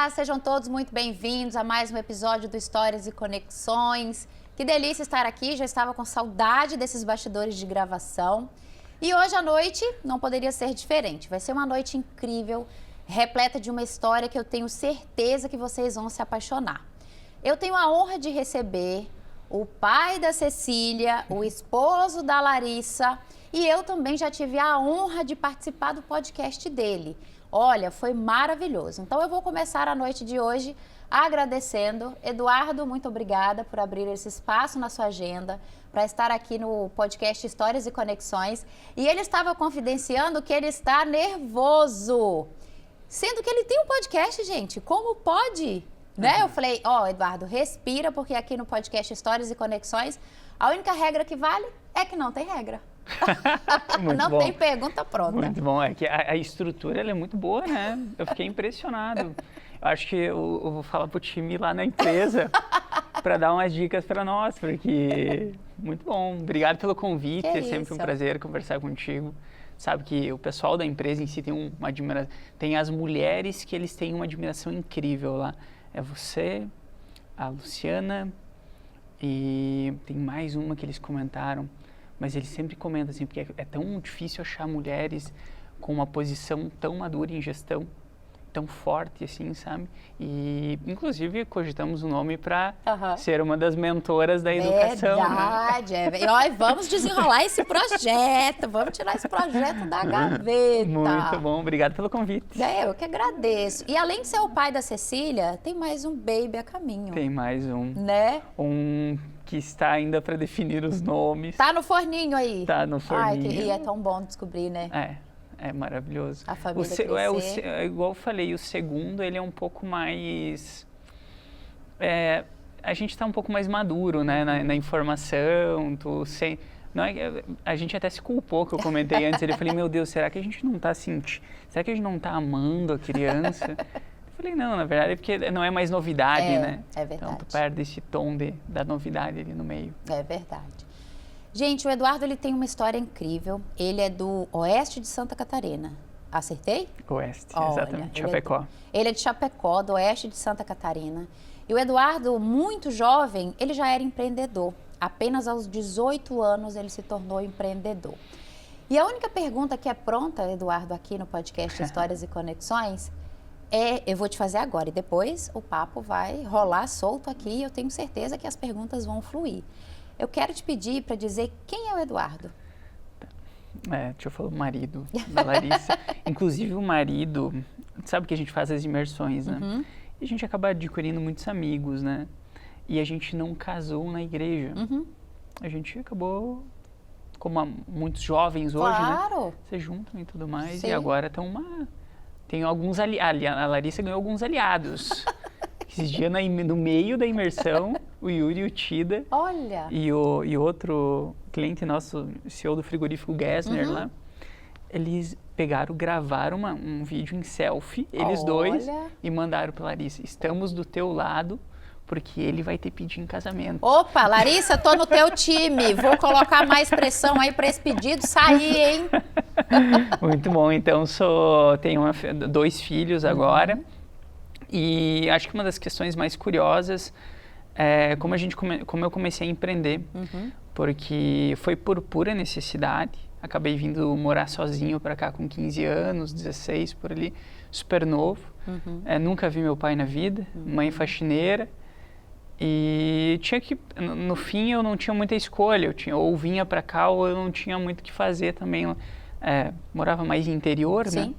Olá, sejam todos muito bem-vindos a mais um episódio do Histórias e Conexões. Que delícia estar aqui, já estava com saudade desses bastidores de gravação. E hoje à noite não poderia ser diferente, vai ser uma noite incrível, repleta de uma história que eu tenho certeza que vocês vão se apaixonar. Eu tenho a honra de receber o pai da Cecília, o esposo da Larissa, e eu também já tive a honra de participar do podcast dele. Olha, foi maravilhoso. Então eu vou começar a noite de hoje agradecendo. Eduardo, muito obrigada por abrir esse espaço na sua agenda para estar aqui no podcast Histórias e Conexões. E ele estava confidenciando que ele está nervoso, sendo que ele tem um podcast, gente. Como pode? Né? Eu falei, Eduardo, respira, porque aqui no podcast Histórias e Conexões, a única regra que vale é que não tem regra. Não bom. Tem pergunta pronta. Muito bom, é que a estrutura ela é muito boa, né? Eu fiquei impressionado. Eu acho que eu vou falar pro time lá na empresa para dar umas dicas para nós, porque muito bom. Obrigado pelo convite, é sempre um prazer conversar contigo. Sabe que o pessoal da empresa em si tem uma admiração, tem as mulheres que eles têm uma admiração incrível lá. É você, a Luciana e tem mais uma que eles comentaram. Mas ele sempre comenta assim, porque é tão difícil achar mulheres com uma posição tão madura em gestão, tão forte assim, sabe? E, inclusive, cogitamos o nome para ser uma das mentoras da educação. Verdade, né? E vamos desenrolar esse projeto, vamos tirar esse projeto da gaveta. Muito bom, obrigado pelo convite. Eu que agradeço. E além de ser o pai da Cecília, tem mais um baby a caminho. Tem mais um. Né? Um que está ainda para definir os nomes. Tá no forninho aí. Tá no forninho. E é tão bom descobrir, né? É maravilhoso. A família crescer. Igual eu falei, o segundo, ele é um pouco mais... a gente está um pouco mais maduro, né, na informação, não é, a gente até se culpou, que eu comentei antes, eu falei, meu Deus, será que a gente não está sentindo, será que a gente não está amando a criança? Eu falei, não, na verdade é porque não é mais novidade, né? É verdade. Então tu perde esse tom da novidade ali no meio. É verdade. Gente, o Eduardo ele tem uma história incrível. Ele é do oeste de Santa Catarina. Acertei? Oeste, exatamente, Chapecó. Ele é de Chapecó, do oeste de Santa Catarina. E o Eduardo, muito jovem, ele já era empreendedor. Apenas aos 18 anos ele se tornou empreendedor. E a única pergunta que é pronta, Eduardo, aqui no podcast Histórias e Conexões, eu vou te fazer agora. E depois o papo vai rolar solto aqui. Eu tenho certeza que as perguntas vão fluir. Eu quero te pedir para dizer quem é o Eduardo. Deixa eu falar o marido da Larissa. Inclusive o marido, sabe que a gente faz as imersões, né? Uhum. E a gente acaba adquirindo muitos amigos, né? E a gente não casou na igreja. Uhum. A gente acabou, como muitos jovens hoje, claro, né? Se juntam e tudo mais. Sim. E agora tem alguns aliados. A Larissa ganhou alguns aliados. Esses dias no meio da imersão, o Yuri e o Tida. Olha! E outro cliente nosso, CEO do frigorífico Gessner lá, eles gravaram um vídeo em selfie, eles dois, e mandaram para Larissa, estamos do teu lado, porque ele vai te pedir em casamento. Opa, Larissa, tô no teu time, vou colocar mais pressão aí para esse pedido sair, hein? Muito bom, então tenho 2 filhos agora, e acho que uma das questões mais curiosas é como eu comecei a empreender, porque foi por pura necessidade. Acabei vindo morar sozinho para cá com 15 anos, 16 por ali, super novo. Nunca vi meu pai na vida, mãe faxineira. E no fim eu não tinha muita escolha, ou vinha para cá ou eu não tinha muito o que fazer também. Morava mais em interior, né?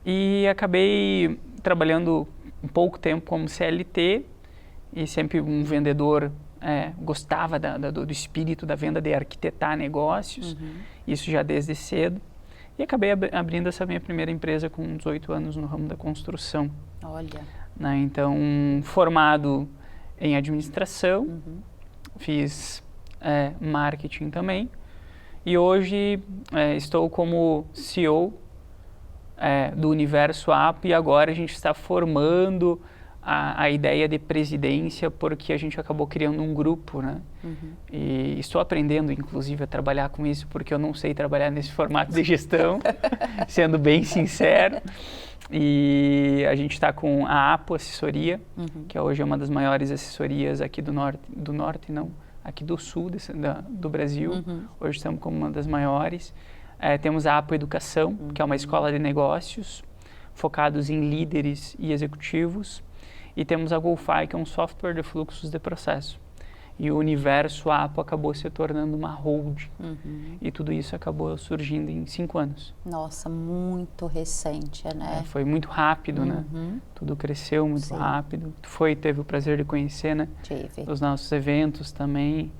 E acabei trabalhando um pouco tempo como CLT e sempre um vendedor, gostava do espírito da venda, de arquitetar negócios, isso já desde cedo. E acabei abrindo essa minha primeira empresa com 18 anos no ramo da construção. Olha! Né? Então, formado em administração, fiz marketing também. E hoje estou como CEO do Universo App e agora a gente está formando a ideia de presidência porque a gente acabou criando um grupo, né? E estou aprendendo, inclusive, a trabalhar com isso porque eu não sei trabalhar nesse formato de gestão, sendo bem sincero. E a gente está com a APO Assessoria, que hoje é uma das maiores assessorias aqui do norte não, aqui do sul do Brasil. Hoje estamos como uma das maiores. Temos a APO Educação, que é uma escola de negócios, focados em líderes e executivos. E temos a GoFi, que é um software de fluxos de processo. E o universo APO acabou se tornando uma hold. E tudo isso acabou surgindo em 5 anos. Nossa, muito recente, né? Foi muito rápido, né? Tudo cresceu muito rápido. Teve o prazer de conhecer, né? Tive. Os nossos eventos também.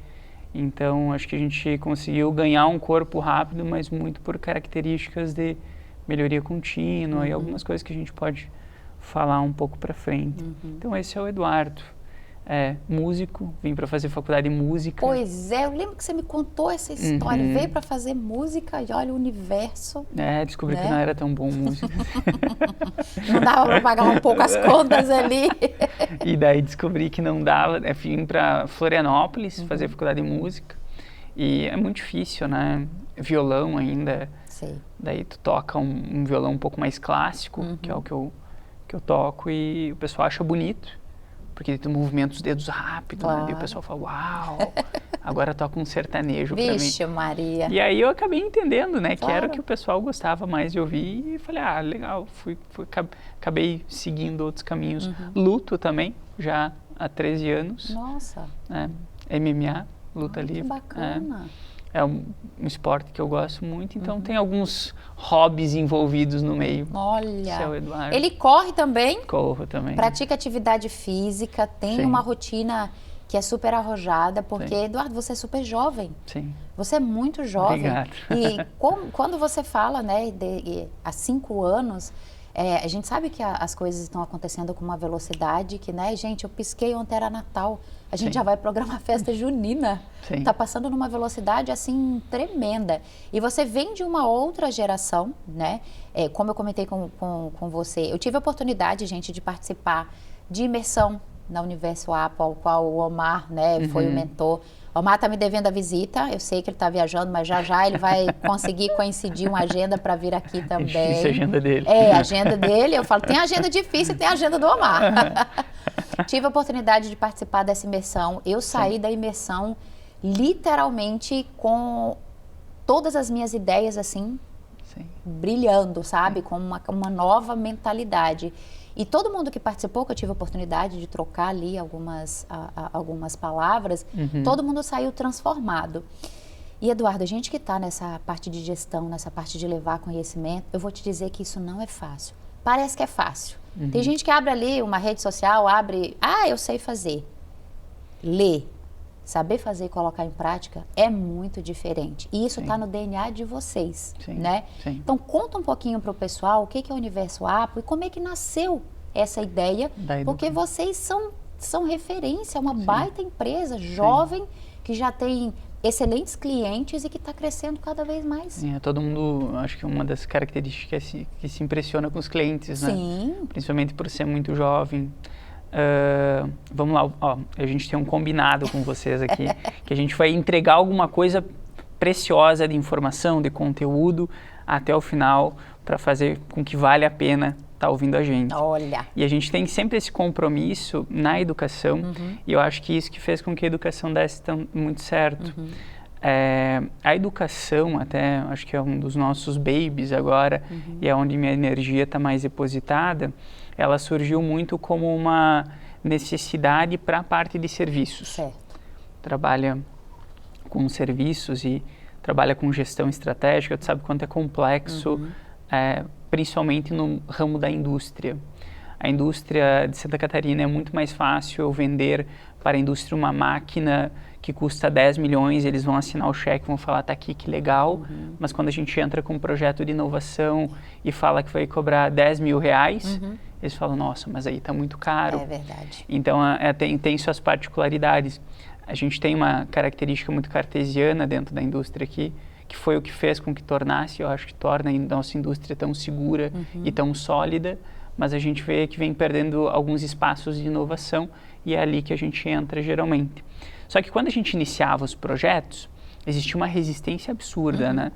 Então, acho que a gente conseguiu ganhar um corpo rápido, mas muito por características de melhoria contínua e algumas coisas que a gente pode falar um pouco para frente. Então, esse é o Eduardo. Músico, vim para fazer faculdade de música. Pois é, eu lembro que você me contou essa história, veio para fazer música e olha o universo. Descobri que não era tão bom músico. Não dava para pagar um pouco as contas ali. E daí descobri que não dava, vim para Florianópolis fazer faculdade de música. E é muito difícil, né? Violão ainda. Sim. Daí tu toca um violão um pouco mais clássico, que é o que eu toco, e o pessoal acha bonito. Porque tu movimenta os dedos rápido, né? E o pessoal fala, uau, agora toca um sertanejo pra mim. Vixe, Maria. E aí eu acabei entendendo, né? Que era o que o pessoal gostava mais de ouvir. E falei, legal, acabei seguindo outros caminhos. Luto também, já há 13 anos. Nossa. MMA, luta livre. Que bacana. É um esporte que eu gosto muito, então tem alguns hobbies envolvidos no meio. Olha, Esse é o Eduardo. Ele corre também? Corro também. Pratica atividade física, tem uma rotina que é super arrojada, porque, Eduardo, você é super jovem. Sim. Você é muito jovem. Obrigado. E quando você fala, né, há 5 anos, a gente sabe que as coisas estão acontecendo com uma velocidade que, né, gente, eu pisquei ontem, era Natal, a gente já vai programar festa junina. Está passando numa velocidade, assim, tremenda. E você vem de uma outra geração, né? Como eu comentei com você, eu tive a oportunidade, gente, de participar de imersão na Universo APO, ao qual o Omar, né, foi o mentor. O Omar está me devendo a visita, eu sei que ele está viajando, mas já ele vai conseguir coincidir uma agenda para vir aqui também. É difícil a agenda dele. A agenda dele, eu falo, tem agenda difícil e tem a agenda do Omar. Tive a oportunidade de participar dessa imersão, eu saí da imersão literalmente com todas as minhas ideias assim, brilhando, sabe? Com uma nova mentalidade. E todo mundo que participou, que eu tive a oportunidade de trocar ali algumas palavras, todo mundo saiu transformado. E, Eduardo, a gente que está nessa parte de gestão, nessa parte de levar conhecimento, eu vou te dizer que isso não é fácil. Parece que é fácil. Tem gente que abre ali uma rede social, eu sei fazer. Ler, saber fazer e colocar em prática é muito diferente. E isso está no DNA de vocês, né? Então, conta um pouquinho para o pessoal o que é o Universo APO e como é que nasceu essa ideia, porque vocês são referência, uma baita empresa jovem que já tem excelentes clientes e que está crescendo cada vez mais. Todo mundo, acho que uma das características que se impressiona com os clientes, né? Principalmente por ser muito jovem. Vamos lá, a gente tem um combinado com vocês aqui, que a gente vai entregar alguma coisa preciosa de informação, de conteúdo, até o final, para fazer com que vale a pena estar ouvindo a gente. Olha! E a gente tem sempre esse compromisso na educação, e eu acho que isso que fez com que a educação desse muito certo. A educação, até, acho que é um dos nossos babies agora, e é onde minha energia está mais depositada, ela surgiu muito como uma necessidade para a parte de serviços. Certo. Trabalha com serviços e trabalha com gestão estratégica, tu sabe quanto é complexo, principalmente no ramo da indústria. A indústria de Santa Catarina é muito mais fácil eu vender para a indústria uma máquina que custa 10 milhões, eles vão assinar o cheque, vão falar, tá aqui, que legal, mas quando a gente entra com um projeto de inovação e fala que vai cobrar 10 mil reais, eles falam, nossa, mas aí tá muito caro. É verdade. Então, tem suas particularidades. A gente tem uma característica muito cartesiana dentro da indústria aqui, que foi o que fez com que tornasse, eu acho que torna a nossa indústria tão segura e tão sólida, mas a gente vê que vem perdendo alguns espaços de inovação e é ali que a gente entra geralmente. Só que quando a gente iniciava os projetos, existia uma resistência absurda, né?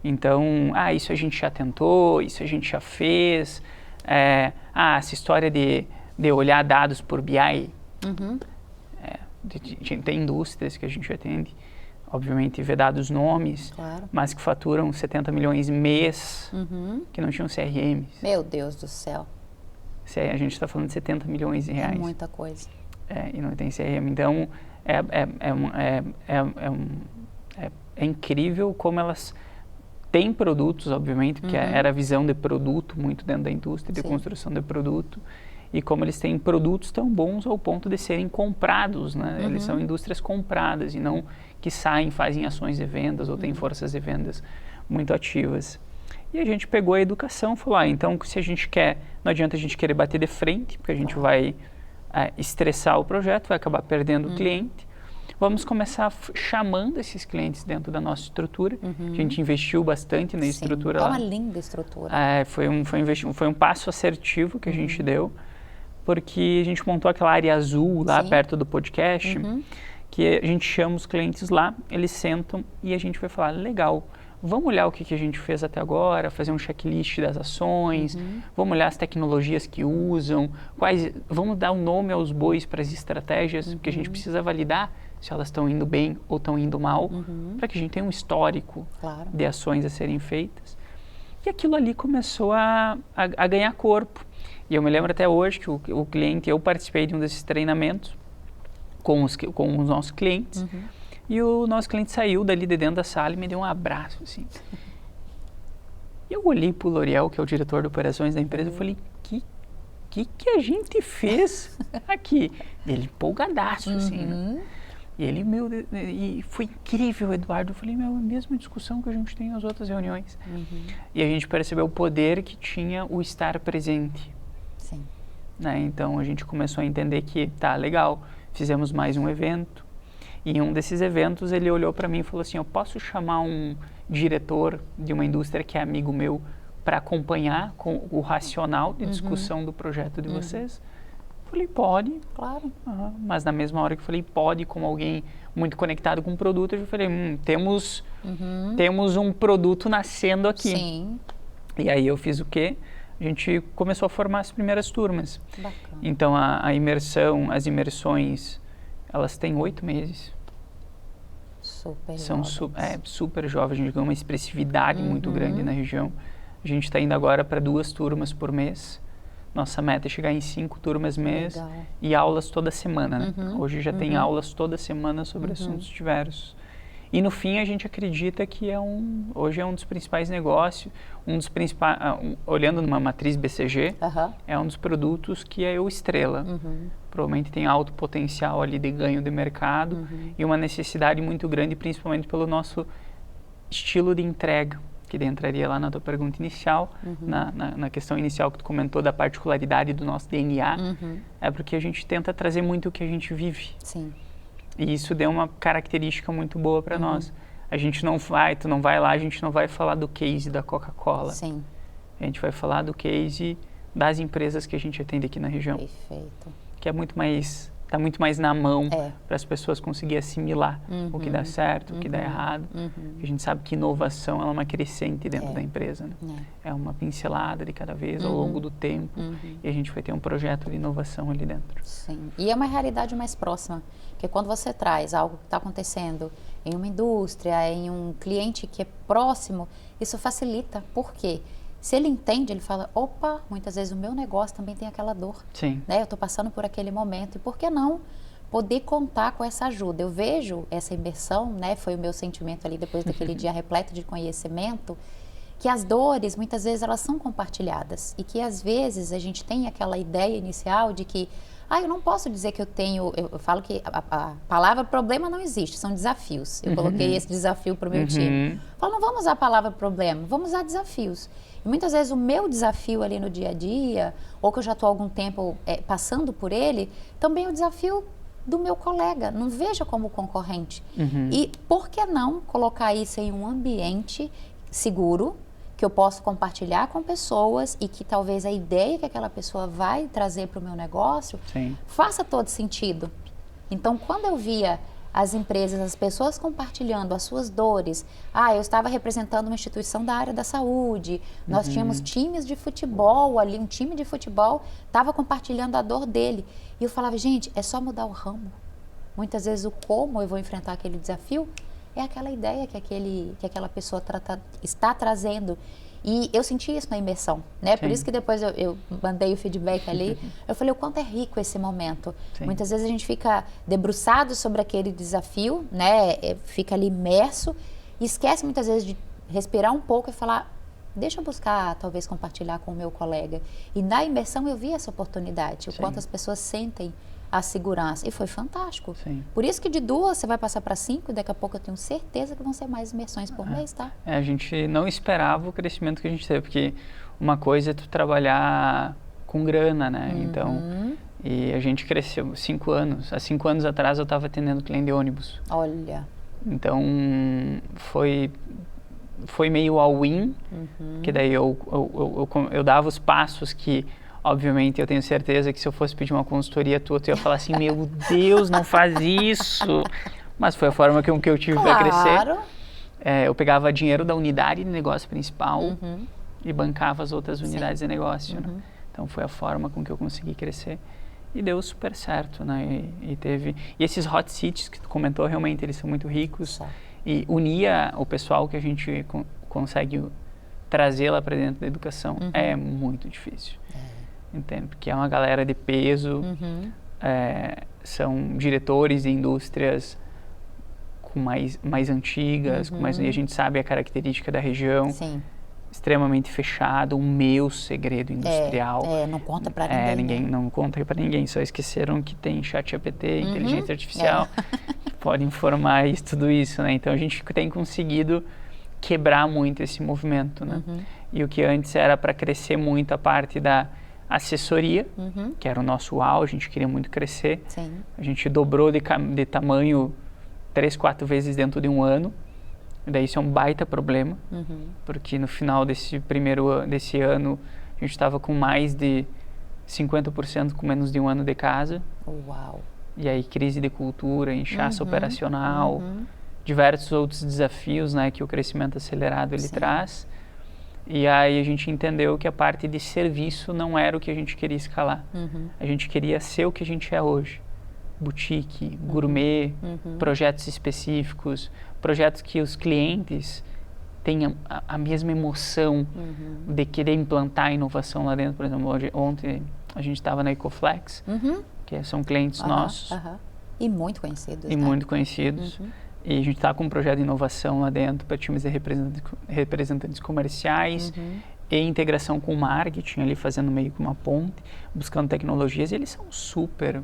Então, isso a gente já tentou, isso a gente já fez, essa história de olhar dados por BI, tem indústrias que a gente atende, obviamente vê dados nomes, claro, mas que faturam 70 milhões mês, que não tinham CRMs. Meu Deus do céu. A gente está falando de 70 milhões de reais. É muita coisa. E não tem CRM. Então, é incrível como elas têm produtos, obviamente, porque era a visão de produto muito dentro da indústria, de construção de produto, e como eles têm produtos tão bons ao ponto de serem comprados, né? Eles são indústrias compradas e não que saem, fazem ações de vendas ou têm forças de vendas muito ativas. E a gente pegou a educação e falou, então se a gente quer, não adianta a gente querer bater de frente, porque a gente vai estressar o projeto, vai acabar perdendo o cliente. Vamos começar chamando esses clientes dentro da nossa estrutura. A gente investiu bastante na estrutura lá. É uma linda estrutura. Foi um passo assertivo que a gente deu, porque a gente montou aquela área azul lá perto do podcast, que a gente chama os clientes lá, eles sentam e a gente vai falar, legal, vamos olhar o que a gente fez até agora, fazer um checklist das ações, vamos olhar as tecnologias que usam, vamos dar um nome aos bois para as estratégias, porque a gente precisa validar se elas estão indo bem ou estão indo mal, para que a gente tenha um histórico de ações a serem feitas. E aquilo ali começou a ganhar corpo. E eu me lembro até hoje que o cliente, eu participei de um desses treinamentos com os nossos clientes, e o nosso cliente saiu dali de dentro da sala e me deu um abraço, assim. E eu olhei para o L'Oréal, que é o diretor de operações da empresa, e falei, que a gente fez aqui? E ele empolgadaço, assim, né? E ele, e foi incrível, Eduardo. Eu falei, é a mesma discussão que a gente tem nas outras reuniões. E a gente percebeu o poder que tinha o estar presente. Sim. Né? Então, a gente começou a entender que, legal, fizemos mais um evento. E em um desses eventos, ele olhou para mim e falou assim, eu posso chamar um diretor de uma indústria que é amigo meu para acompanhar com o racional de discussão do projeto de vocês? Falei, pode. Claro. Mas na mesma hora que eu falei, pode, como alguém muito conectado com o produto, eu falei, temos um produto nascendo aqui. Sim. E aí eu fiz o quê? A gente começou a formar as primeiras turmas. Bacana. Então, as imersões, elas têm 8 meses. Super São jovens. super jovens, a gente ganha uma expressividade muito grande na região. A gente está indo agora para 2 turmas por mês. Nossa meta é chegar em 5 turmas mês e aulas toda semana, né? Hoje já tem aulas toda semana sobre assuntos diversos. E no fim a gente acredita que hoje é um dos principais negócios, olhando numa matriz BCG, é um dos produtos que é o Estrela. Provavelmente tem alto potencial ali de ganho de mercado e uma necessidade muito grande, principalmente pelo nosso estilo de entrega, que entraria lá na tua pergunta inicial, na questão inicial que tu comentou da particularidade do nosso DNA, é porque a gente tenta trazer muito o que a gente vive. Sim. E isso deu uma característica muito boa para nós. A gente tu não vai lá, a gente não vai falar do case da Coca-Cola. Sim. A gente vai falar do case das empresas que a gente atende aqui na região. Perfeito. Que está muito mais na mão para as pessoas conseguirem assimilar o que dá certo, o que dá errado. A gente sabe que inovação é uma crescente dentro da empresa. Né? É uma pincelada de cada vez ao longo do tempo e a gente vai ter um projeto de inovação ali dentro. Sim, e é uma realidade mais próxima, porque quando você traz algo que está acontecendo em uma indústria, em um cliente que é próximo, isso facilita. Por quê? Se ele entende, ele fala, opa, muitas vezes o meu negócio também tem aquela dor. Sim. Né? Eu estou passando por aquele momento, e por que não poder contar com essa ajuda? Eu vejo essa imersão, né? Foi o meu sentimento ali depois daquele dia repleto de conhecimento, que as dores, muitas vezes, elas são compartilhadas. E que, às vezes, a gente tem aquela ideia inicial de que, eu não posso dizer que eu tenho... Eu falo que a palavra problema não existe, são desafios. Eu coloquei esse desafio para o meu time. Eu falo, não vamos usar a palavra problema, vamos usar desafios. E muitas vezes o meu desafio ali no dia a dia, ou que eu já estou há algum tempo passando por ele, também é o desafio do meu colega. Não veja como concorrente. E por que não colocar isso em um ambiente seguro, que eu posso compartilhar com pessoas e que talvez a ideia que aquela pessoa vai trazer para o meu negócio Sim. faça todo sentido. Então, quando eu via as empresas, as pessoas compartilhando as suas dores, eu estava representando uma instituição da área da saúde, nós tínhamos times de futebol ali, um time de futebol estava compartilhando a dor dele. E eu falava, gente, é só mudar o ramo. Muitas vezes o como eu vou enfrentar aquele desafio é aquela ideia que aquela pessoa está trazendo. E eu senti isso na imersão, né? Por isso que depois eu mandei o feedback ali. Eu falei o quanto é rico esse momento. Sim. Muitas vezes a gente fica debruçado sobre aquele desafio, né? Fica ali imerso e esquece muitas vezes de respirar um pouco e falar, deixa eu buscar, talvez, compartilhar com o meu colega. E na imersão eu vi essa oportunidade, o quanto as pessoas sentem a segurança. E foi fantástico. Sim. Por isso que de 2 você vai passar para 5 e daqui a pouco eu tenho certeza que vão ser mais imersões por mês, tá? A gente não esperava o crescimento que a gente teve, porque uma coisa é tu trabalhar com grana, né? Então, e a gente cresceu 5 anos. Há 5 anos atrás eu estava atendendo cliente de ônibus. Olha. Então, foi meio all-in, que daí eu dava os passos que, obviamente, eu tenho certeza que se eu fosse pedir uma consultoria tua, tu ia falar assim, meu Deus, não faz isso. Mas foi a forma que eu tive para crescer. Eu pegava dinheiro da unidade de negócio principal e bancava as outras unidades de negócio. Né? Então, foi a forma com que eu consegui crescer. E deu super certo, né? E esses hot seats que tu comentou, realmente, eles são muito ricos. E unia o pessoal que a gente consegue trazer lá para dentro da educação é muito difícil. Entende? Porque é uma galera de peso, são diretores de indústrias mais antigas, e a gente sabe a característica da região. Sim. Extremamente fechado, o meu segredo industrial. Não conta para ninguém. Não conta para ninguém, só esqueceram que tem ChatGPT, inteligência artificial, que pode informar tudo isso, né? Então a gente tem conseguido quebrar muito esse movimento, né? E o que antes era para crescer muito a parte da assessoria, que era o nosso auge, a gente queria muito crescer. Sim. A gente dobrou de tamanho 3, 4 vezes dentro de um ano. E daí isso é um baita problema, porque no final desse ano a gente estava com mais de 50% com menos de um ano de casa. Uau! E aí crise de cultura, inchaço operacional, diversos outros desafios, né, que o crescimento acelerado ele traz. E aí a gente entendeu que a parte de serviço não era o que a gente queria escalar. A gente queria ser o que a gente é hoje. Boutique, gourmet, projetos específicos, projetos que os clientes tenham a mesma emoção de querer implantar a inovação lá dentro. Por exemplo, ontem a gente estava na Ecoflex, que são clientes nossos. E muito conhecidos. Muito conhecidos. E a gente está com um projeto de inovação lá dentro para times de representantes comerciais e integração com o marketing, ali fazendo meio que uma ponte, buscando tecnologias. E eles são super...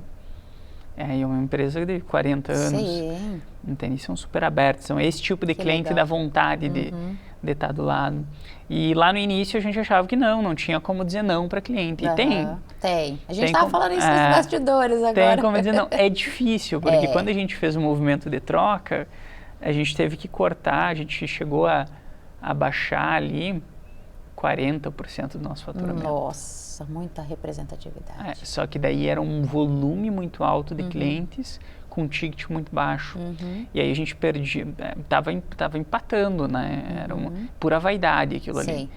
É uma empresa de 40 anos. Sim. Entende? São super abertos. São esse tipo de cliente que dá vontade de estar do lado. E lá no início a gente achava que não tinha como dizer não para cliente. E tem. A gente estava falando isso nos bastidores agora. Tem como dizer não. É difícil, porque quando a gente fez o movimento de troca, a gente teve que cortar, a gente chegou a baixar ali 40% do nosso faturamento. Nossa, muita representatividade. Só que daí era um volume muito alto de clientes com um ticket muito baixo. E aí a gente perdia, tava empatando, né? Era uma pura vaidade aquilo ali.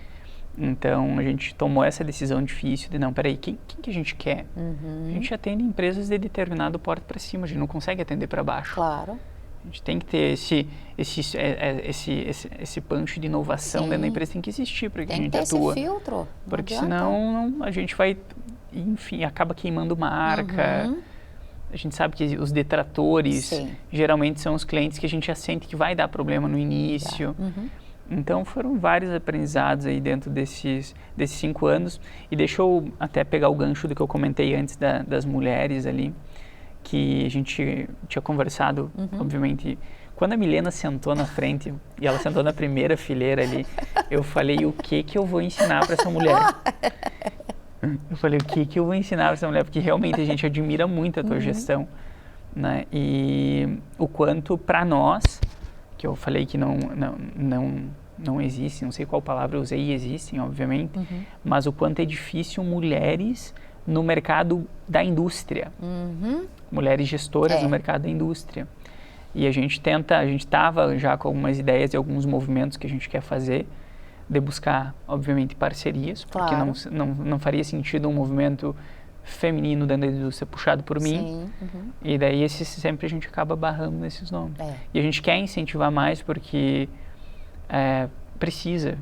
Então a gente tomou essa decisão difícil de não, peraí, quem que a gente quer? A gente atende empresas de determinado porte para cima, a gente não consegue atender para baixo. Claro. A gente tem que ter esse punch de inovação dentro da empresa, tem que existir para que a gente atua. Tem que ter esse filtro. Porque senão a gente vai, enfim, acaba queimando marca. A gente sabe que os detratores geralmente são os clientes que a gente já sente que vai dar problema no início. Então foram vários aprendizados aí dentro desses 5 anos. E deixa eu até pegar o gancho do que eu comentei antes das mulheres ali, que a gente tinha conversado, obviamente, quando a Milena sentou na frente, e ela sentou na primeira fileira ali, eu falei, o que eu vou ensinar para essa mulher? Eu falei, o que eu vou ensinar para essa mulher? Porque realmente a gente admira muito a tua gestão, né? E o quanto para nós, que eu falei que não não existem, não sei qual palavra eu usei, existem, obviamente, mas o quanto é difícil mulheres no mercado da indústria, mulheres gestoras no mercado da indústria. E a gente estava já com algumas ideias e alguns movimentos que a gente quer fazer, de buscar, obviamente, parcerias, porque não faria sentido um movimento feminino dentro da indústria puxado por mim. E daí sempre a gente acaba barrando nesses nomes. E a gente quer incentivar mais porque precisa.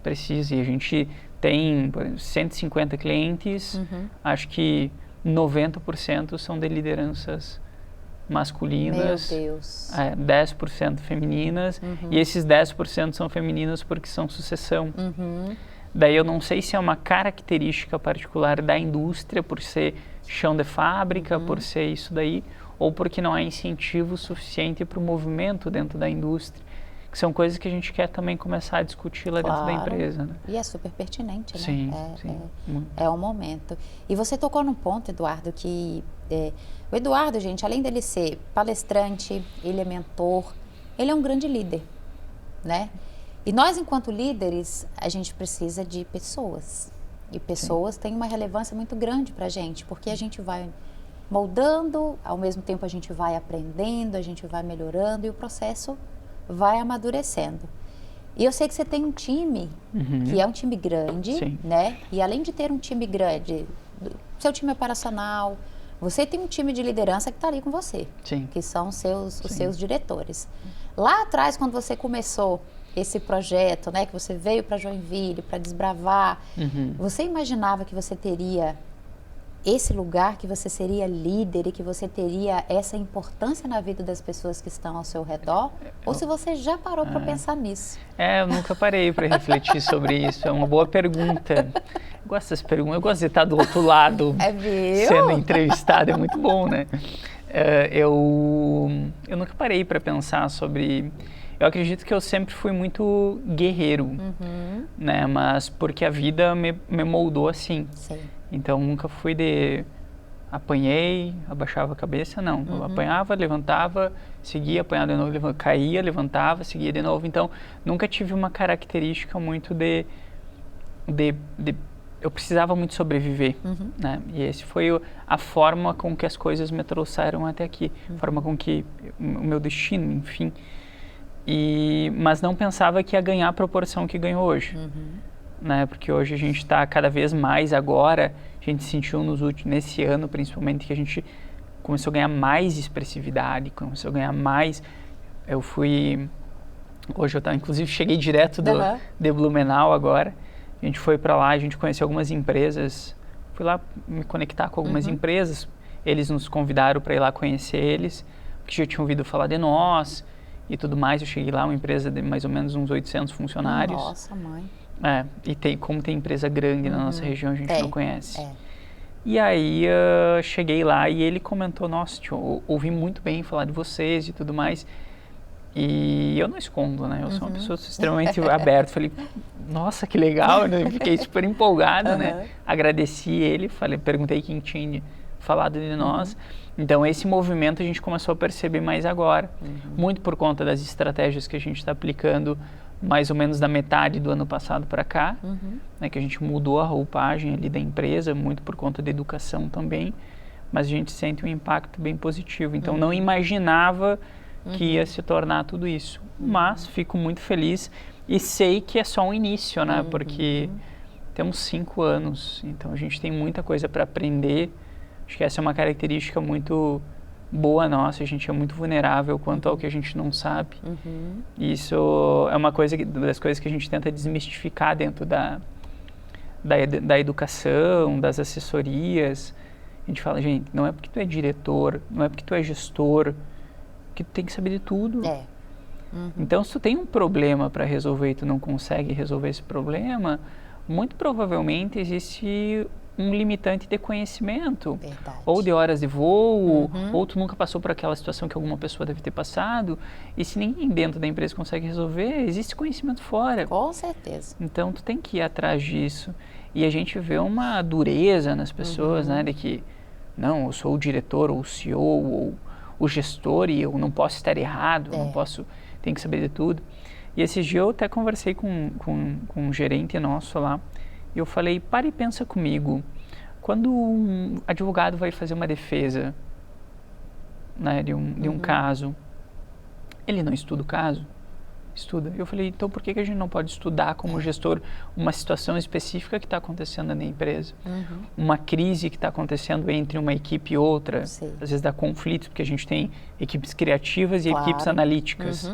E a gente tem, por exemplo, 150 clientes, acho que 90% são de lideranças masculinas, 10% femininas, e esses 10% são femininas porque são sucessão. Daí eu não sei se é uma característica particular da indústria, por ser chão de fábrica, por ser isso daí, ou porque não há incentivo suficiente para o movimento dentro da indústria, que são coisas que a gente quer também começar a discutir lá dentro da empresa. Né? E é super pertinente, né? Sim, é o momento. E você tocou num ponto, Eduardo, que... o Eduardo, gente, além dele ser palestrante, ele é mentor, ele é um grande líder, né? E nós, enquanto líderes, a gente precisa de pessoas. E pessoas têm uma relevância muito grande para a gente, porque a gente vai moldando, ao mesmo tempo a gente vai aprendendo, a gente vai melhorando e o processo vai amadurecendo. E eu sei que você tem um time, que é um time grande, né? E além de ter um time grande, seu time operacional, você tem um time de liderança que está ali com você, que são os seus diretores. Lá atrás, quando você começou esse projeto, né, que você veio para Joinville, para desbravar, você imaginava que você teria esse lugar, que você seria líder e que você teria essa importância na vida das pessoas que estão ao seu redor? Ou se você já parou para pensar nisso? Eu nunca parei para refletir sobre isso. É uma boa pergunta. Eu gosto dessas perguntas. Eu gosto de estar do outro lado, sendo entrevistado. É muito bom, né? Eu nunca parei para pensar sobre... Eu acredito que eu sempre fui muito guerreiro, né? Mas porque a vida me moldou assim. Então, nunca fui de apanhei, abaixava a cabeça, não. Eu apanhava, levantava, seguia, apanhava de novo, caía, levantava, seguia de novo. Então, nunca tive uma característica muito de eu precisava muito sobreviver, né? E esse foi a forma com que as coisas me trouxeram até aqui, a forma com que o meu destino, enfim. Mas não pensava que ia ganhar a proporção que ganhou hoje, né? Porque hoje a gente está cada vez mais agora, a gente sentiu nesse ano principalmente que a gente começou a ganhar mais expressividade, começou a ganhar mais. Hoje eu inclusive cheguei direto de Blumenau agora, a gente foi para lá, a gente conheceu algumas empresas, fui lá me conectar com algumas empresas, eles nos convidaram para ir lá conhecer eles, porque já tinham ouvido falar de nós e tudo mais. Eu cheguei lá, uma empresa de mais ou menos uns 800 funcionários. Nossa, mãe. E como tem empresa grande na nossa região, a gente não conhece. E aí, cheguei lá e ele comentou, nossa, tio, ouvi muito bem falar de vocês e tudo mais. E eu não escondo, né? Eu sou uma pessoa extremamente aberta. Falei, nossa, que legal, né? Fiquei super empolgado, né? Agradeci ele, perguntei quem tinha falado de nós. Então, esse movimento a gente começou a perceber mais agora, muito por conta das estratégias que a gente está aplicando, mais ou menos da metade do ano passado para cá, né, que a gente mudou a roupagem ali da empresa, muito por conta da educação também, mas a gente sente um impacto bem positivo. Então, não imaginava que ia se tornar tudo isso, mas fico muito feliz e sei que é só um início, né, porque temos 5 anos, então a gente tem muita coisa para aprender. Acho que essa é uma característica muito boa nossa, a gente é muito vulnerável quanto ao que a gente não sabe. Isso é uma das coisas que a gente tenta desmistificar dentro da educação, das assessorias. A gente fala, gente, não é porque tu é diretor, não é porque tu é gestor, que tu tem que saber de tudo. Então, se tu tem um problema para resolver e tu não consegue resolver esse problema, muito provavelmente existe um limitante de conhecimento, ou de horas de voo, ou tu nunca passou por aquela situação que alguma pessoa deve ter passado, e se ninguém dentro da empresa consegue resolver, existe conhecimento fora. Com certeza. Então, tu tem que ir atrás disso. E a gente vê uma dureza nas pessoas, né, de que, não, eu sou o diretor, ou o CEO, ou o gestor, e eu não posso estar errado, eu não posso, tenho que saber de tudo. E esses dias eu até conversei com um gerente nosso lá, e eu falei, para e pensa comigo, quando um advogado vai fazer uma defesa, né, de um caso, ele não estuda o caso? Estuda. Eu falei, então por que a gente não pode estudar como gestor uma situação específica que está acontecendo na empresa? Uma crise que está acontecendo entre uma equipe e outra, Sim. às vezes dá conflitos, porque a gente tem equipes criativas e equipes analíticas.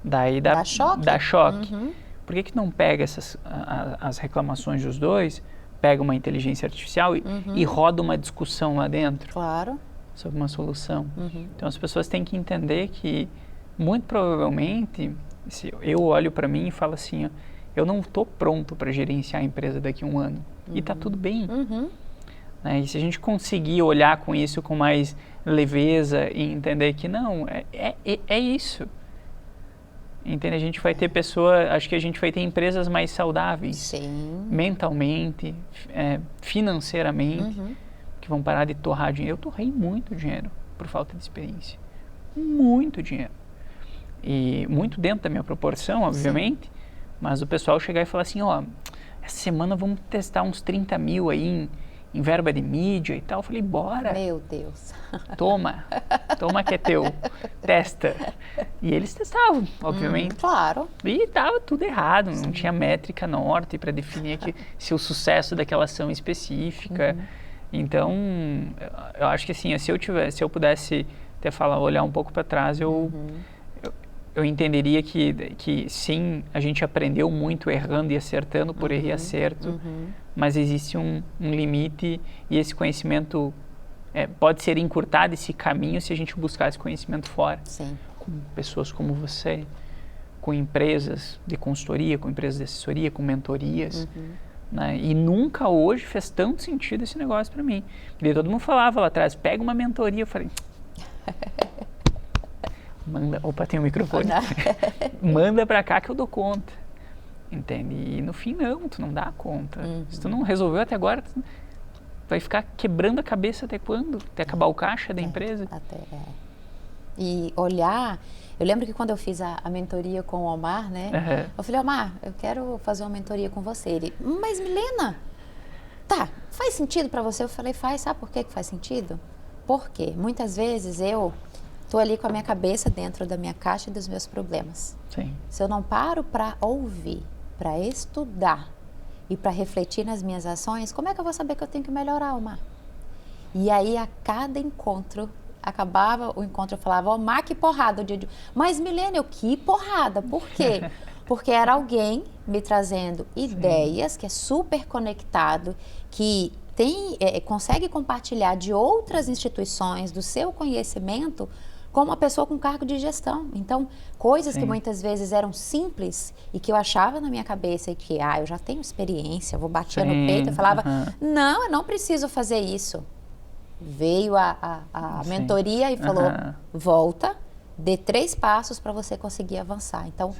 Daí Dá choque. Dá choque. Por que não pega as reclamações dos dois, pega uma inteligência artificial e roda uma discussão lá dentro? Claro. Sobre uma solução. Então as pessoas têm que entender que, muito provavelmente, se eu olho para mim e falo assim, ó, eu não estou pronto para gerenciar a empresa daqui a um ano. E está tudo bem. Né? E se a gente conseguir olhar com isso com mais leveza e entender que não, é isso. Entende? A gente vai ter acho que a gente vai ter empresas mais saudáveis. Sim. Mentalmente, financeiramente, que vão parar de torrar dinheiro. Eu torrei muito dinheiro por falta de experiência. Muito dinheiro. E muito dentro da minha proporção, obviamente, mas o pessoal chegar e falar assim, ó, essa semana vamos testar uns 30 mil aí em verba de mídia e tal. Eu falei, bora. Meu Deus. Toma que é teu, testa. E eles testavam, obviamente. Claro. E estava tudo errado, não tinha métrica norte para definir se o sucesso daquela ação específica. Então, eu acho que assim, se eu pudesse até olhar um pouco para trás, eu entenderia que sim, a gente aprendeu muito errando e acertando por erro e acerto, mas existe um limite e esse conhecimento pode ser encurtado, esse caminho, se a gente buscar esse conhecimento fora. Sim. Com pessoas como você, com empresas de consultoria, com empresas de assessoria, com mentorias. Né? E nunca hoje fez tanto sentido esse negócio para mim. Porque todo mundo falava lá atrás, pega uma mentoria. Eu falei... Opa, tem um microfone. Manda pra cá que eu dou conta. Entende? E no fim, não, tu não dá conta. Se tu não resolveu até agora, tu vai ficar quebrando a cabeça até quando? Até acabar o caixa da empresa? E olhar... Eu lembro que quando eu fiz a mentoria com o Omar, né? Eu falei, Omar, eu quero fazer uma mentoria com você. Ele, mas Milena, tá, faz sentido pra você? Eu falei, faz. Sabe por que faz sentido? Porque muitas vezes eu... estou ali com a minha cabeça dentro da minha caixa e dos meus problemas. Sim. Se eu não paro para ouvir, para estudar e para refletir nas minhas ações, como é que eu vou saber que eu tenho que melhorar, Omar? E aí, a cada encontro, acabava o encontro, eu falava, Omar, que porrada. Mas, Milena, que porrada. Por quê? Porque era alguém me trazendo ideias, que é super conectado, que consegue compartilhar de outras instituições, do seu conhecimento, com uma pessoa com cargo de gestão. Então, coisas que muitas vezes eram simples e que eu achava na minha cabeça e que, eu já tenho experiência, vou bater no peito, eu falava, não, eu não preciso fazer isso. Veio a mentoria e falou, volta, dê 3 passos para você conseguir avançar. Então,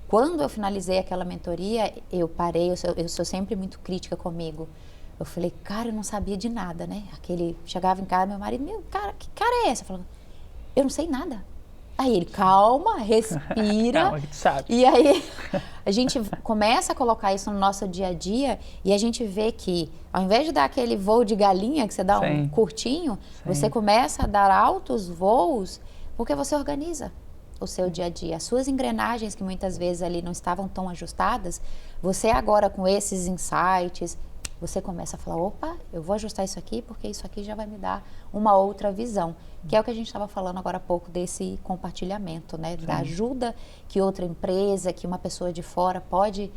quando eu finalizei aquela mentoria, eu parei, eu sou sempre muito crítica comigo. Eu falei, cara, eu não sabia de nada, né? Chegava em casa, meu marido, cara, que cara é essa? Eu falava, eu não sei nada. Aí ele, calma, respira. Calma, que tu sabe. E aí a gente começa a colocar isso no nosso dia a dia e a gente vê que, ao invés de dar aquele voo de galinha, que você dá um curtinho, você começa a dar altos voos, porque você organiza o seu dia a dia. As suas engrenagens, que muitas vezes ali não estavam tão ajustadas, você agora com esses insights, você começa a falar, opa, eu vou ajustar isso aqui porque isso aqui já vai me dar uma outra visão. Que é o que a gente estava falando agora há pouco desse compartilhamento, né? Da ajuda que outra empresa, que uma pessoa de fora pode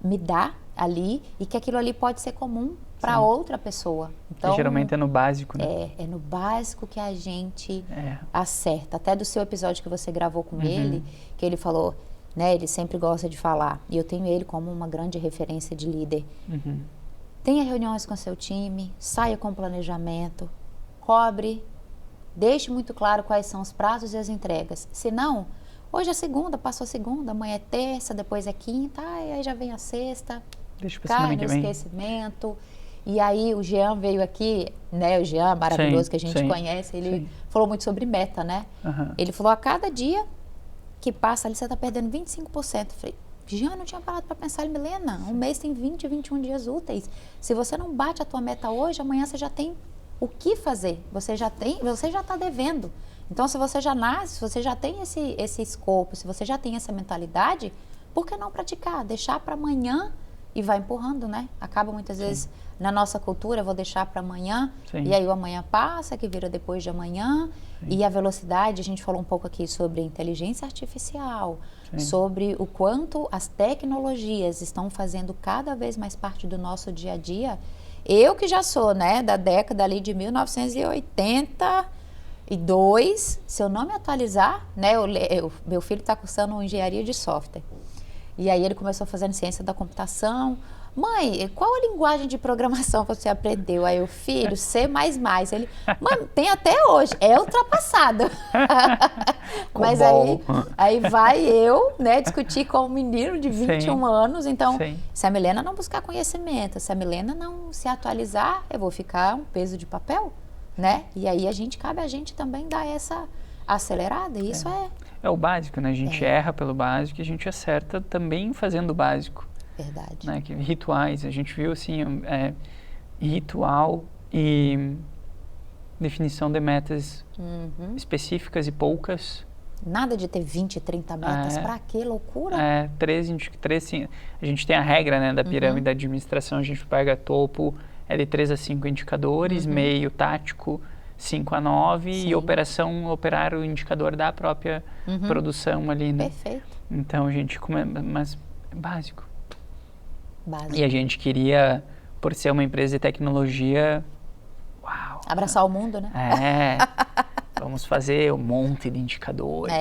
me dar ali e que aquilo ali pode ser comum para outra pessoa. Então, que geralmente é no básico, né? É no básico que a gente acerta. Até do seu episódio que você gravou com ele, que ele falou, né? Ele sempre gosta de falar, e eu tenho ele como uma grande referência de líder. Tenha reuniões com seu time, saia com planejamento, cobre, deixe muito claro quais são os prazos e as entregas. Se não, hoje é segunda, passou segunda, amanhã é terça, depois é quinta, e aí já vem a sexta, cai no esquecimento. E aí o Jean veio aqui, né, o Jean maravilhoso que a gente conhece, ele falou muito sobre meta, né? Ele falou, a cada dia que passa ali, você está perdendo 25%. Eu falei, já não tinha parado para pensar, Milena, um mês tem 20, 21 dias úteis. Se você não bate a tua meta hoje, amanhã você já tem o que fazer. Você já está devendo. Então, se você já nasce, se você já tem esse escopo, se você já tem essa mentalidade, por que não praticar? Deixar para amanhã e vai empurrando, né? Acaba muitas vezes na nossa cultura, eu vou deixar para amanhã, e aí o amanhã passa, que vira depois de amanhã, e a velocidade, a gente falou um pouco aqui sobre inteligência artificial, sobre o quanto as tecnologias estão fazendo cada vez mais parte do nosso dia a dia. Eu que já sou, né, da década ali de 1982, se eu não me atualizar, né, meu filho está cursando engenharia de software. E aí ele começou fazendo ciência da computação. Mãe, qual a linguagem de programação você aprendeu? Aí o filho, C++. Ele, mãe, tem até hoje, é ultrapassado. Mas aí vai eu, né, discutir com um menino de 21 anos. Então, se a Milena não buscar conhecimento, se a Milena não se atualizar, eu vou ficar um peso de papel, né? E aí cabe a gente também dar essa acelerada. E isso é o básico, né? A gente erra pelo básico e a gente acerta também fazendo o básico. Verdade. Né? Rituais, a gente viu assim, ritual e definição de metas específicas e poucas. Nada de ter 20, 30 metas, pra quê? Loucura? A gente tem a regra, né, da pirâmide da administração, a gente pega topo, é de 3 a 5 indicadores, meio tático, 5 a 9 e operação, operar o indicador da própria produção ali, né? Perfeito. Então a gente, mas é básico. E a gente queria, por ser uma empresa de tecnologia, uau! Abraçar o mundo, né? Vamos fazer um monte de indicadores.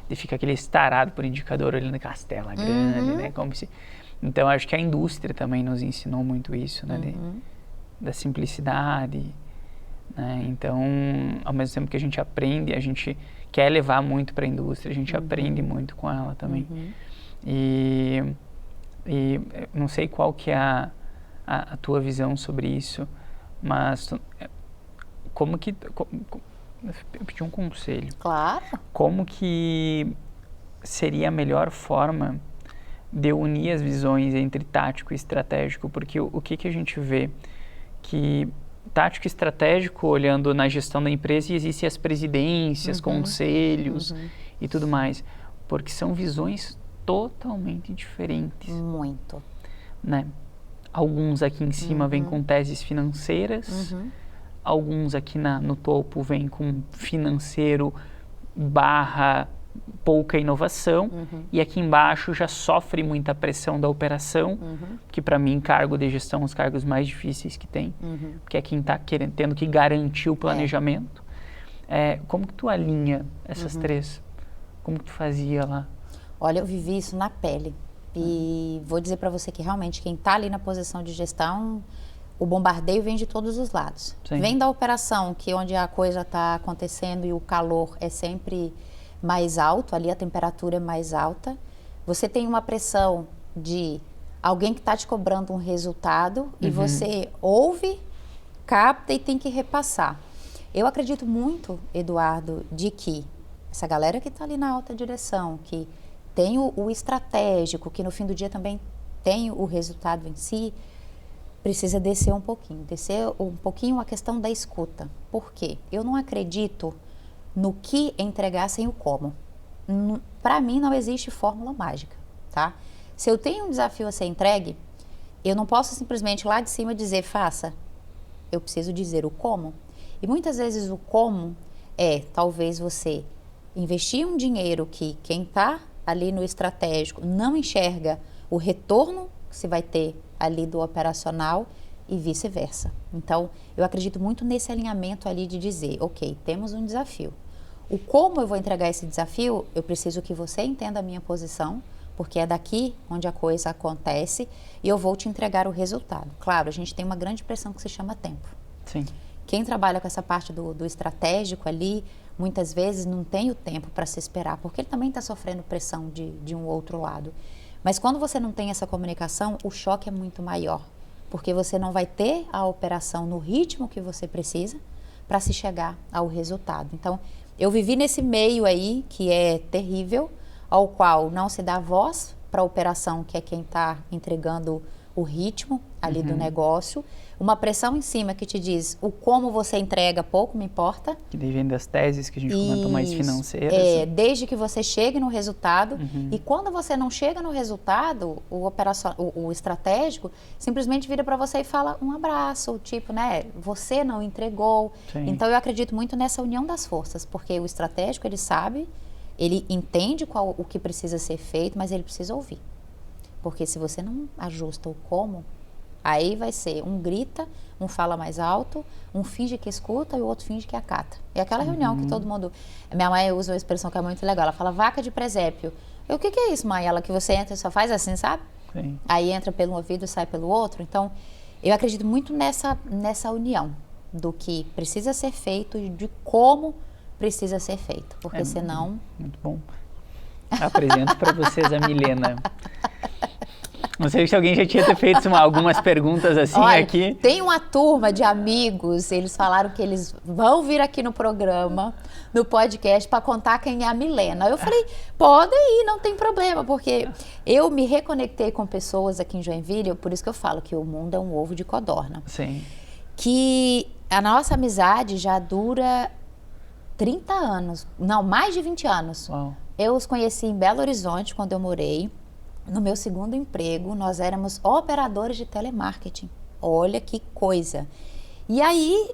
E fica aquele estarado por indicador ali na castela grande, né? Então acho que a indústria também nos ensinou muito isso, né? Da simplicidade. Né? Então, ao mesmo tempo que a gente aprende, a gente quer levar muito para a indústria, a gente aprende muito com ela também. E não sei qual que é a tua visão sobre isso, mas eu pedi um conselho. Claro. Como que seria a melhor forma de unir as visões entre tático e estratégico? Porque o que a gente vê? Que tático e estratégico, olhando na gestão da empresa, existem as presidências, conselhos e tudo mais. Porque são visões totalmente diferentes. Muito. Né? Alguns aqui em cima vêm com teses financeiras, alguns aqui no topo vêm com financeiro / pouca inovação, e aqui embaixo já sofre muita pressão da operação, que para mim cargo de gestão são os cargos mais difíceis que tem, porque é quem está tendo que garantir o planejamento. Como que tu alinha essas três? Como que tu fazia lá? Olha, eu vivi isso na pele e vou dizer para você que realmente quem está ali na posição de gestão, o bombardeio vem de todos os lados. Vem da operação, que onde a coisa está acontecendo e o calor é sempre mais alto, ali a temperatura é mais alta. Você tem uma pressão de alguém que está te cobrando um resultado e você ouve, capta e tem que repassar. Eu acredito muito, Eduardo, de que essa galera que está ali na alta direção, que tem o estratégico, que no fim do dia também tem o resultado em si, precisa descer um pouquinho a questão da escuta. Por quê? Eu não acredito no que entregar sem o como. Para mim não existe fórmula mágica, tá? Se eu tenho um desafio a ser entregue, eu não posso simplesmente lá de cima dizer faça. Eu preciso dizer o como. E muitas vezes o como talvez você investir um dinheiro que quem está ali no estratégico não enxerga o retorno que você vai ter ali do operacional e vice-versa. Então, eu acredito muito nesse alinhamento ali de dizer, ok, temos um desafio. O como eu vou entregar esse desafio, eu preciso que você entenda a minha posição, porque é daqui onde a coisa acontece e eu vou te entregar o resultado. Claro, a gente tem uma grande pressão que se chama tempo. Sim. Quem trabalha com essa parte do estratégico ali, muitas vezes não tem o tempo para se esperar, porque ele também está sofrendo pressão de um outro lado. Mas quando você não tem essa comunicação, o choque é muito maior, porque você não vai ter a operação no ritmo que você precisa para se chegar ao resultado. Então, eu vivi nesse meio aí que é terrível, ao qual não se dá voz para a operação, que é quem está entregando o ritmo ali do negócio, uma pressão em cima que te diz o como você entrega, pouco me importa. Que daí vem das teses que a gente comentou mais financeiras. Desde que você chegue no resultado. E quando você não chega no resultado, o estratégico simplesmente vira para você e fala um abraço, tipo, né, você não entregou. Sim. Então eu acredito muito nessa união das forças, porque o estratégico, ele sabe, ele entende o que precisa ser feito, mas ele precisa ouvir. Porque se você não ajusta o como, aí vai ser um grita, um fala mais alto, um finge que escuta e o outro finge que acata. E aquela reunião que todo mundo... Minha mãe usa uma expressão que é muito legal, ela fala vaca de presépio. Eu, o que é isso, mãe? Ela que você entra e só faz assim, sabe? Sim. Aí entra pelo ouvido e sai pelo outro. Então, eu acredito muito nessa união do que precisa ser feito e de como precisa ser feito. Porque senão... Muito bom. Apresento para vocês a Milena. Não sei se alguém já tinha feito algumas perguntas assim. Olha, aqui. Tem uma turma de amigos, eles falaram que eles vão vir aqui no programa, no podcast, para contar quem é a Milena. Eu falei, podem ir, não tem problema, porque eu me reconectei com pessoas aqui em Joinville, por isso que eu falo que o mundo é um ovo de codorna. Sim. Que a nossa amizade já dura 30 anos, não, mais de 20 anos. Uau. Eu os conheci em Belo Horizonte, quando eu morei. No meu segundo emprego, nós éramos operadores de telemarketing. Olha que coisa. E aí,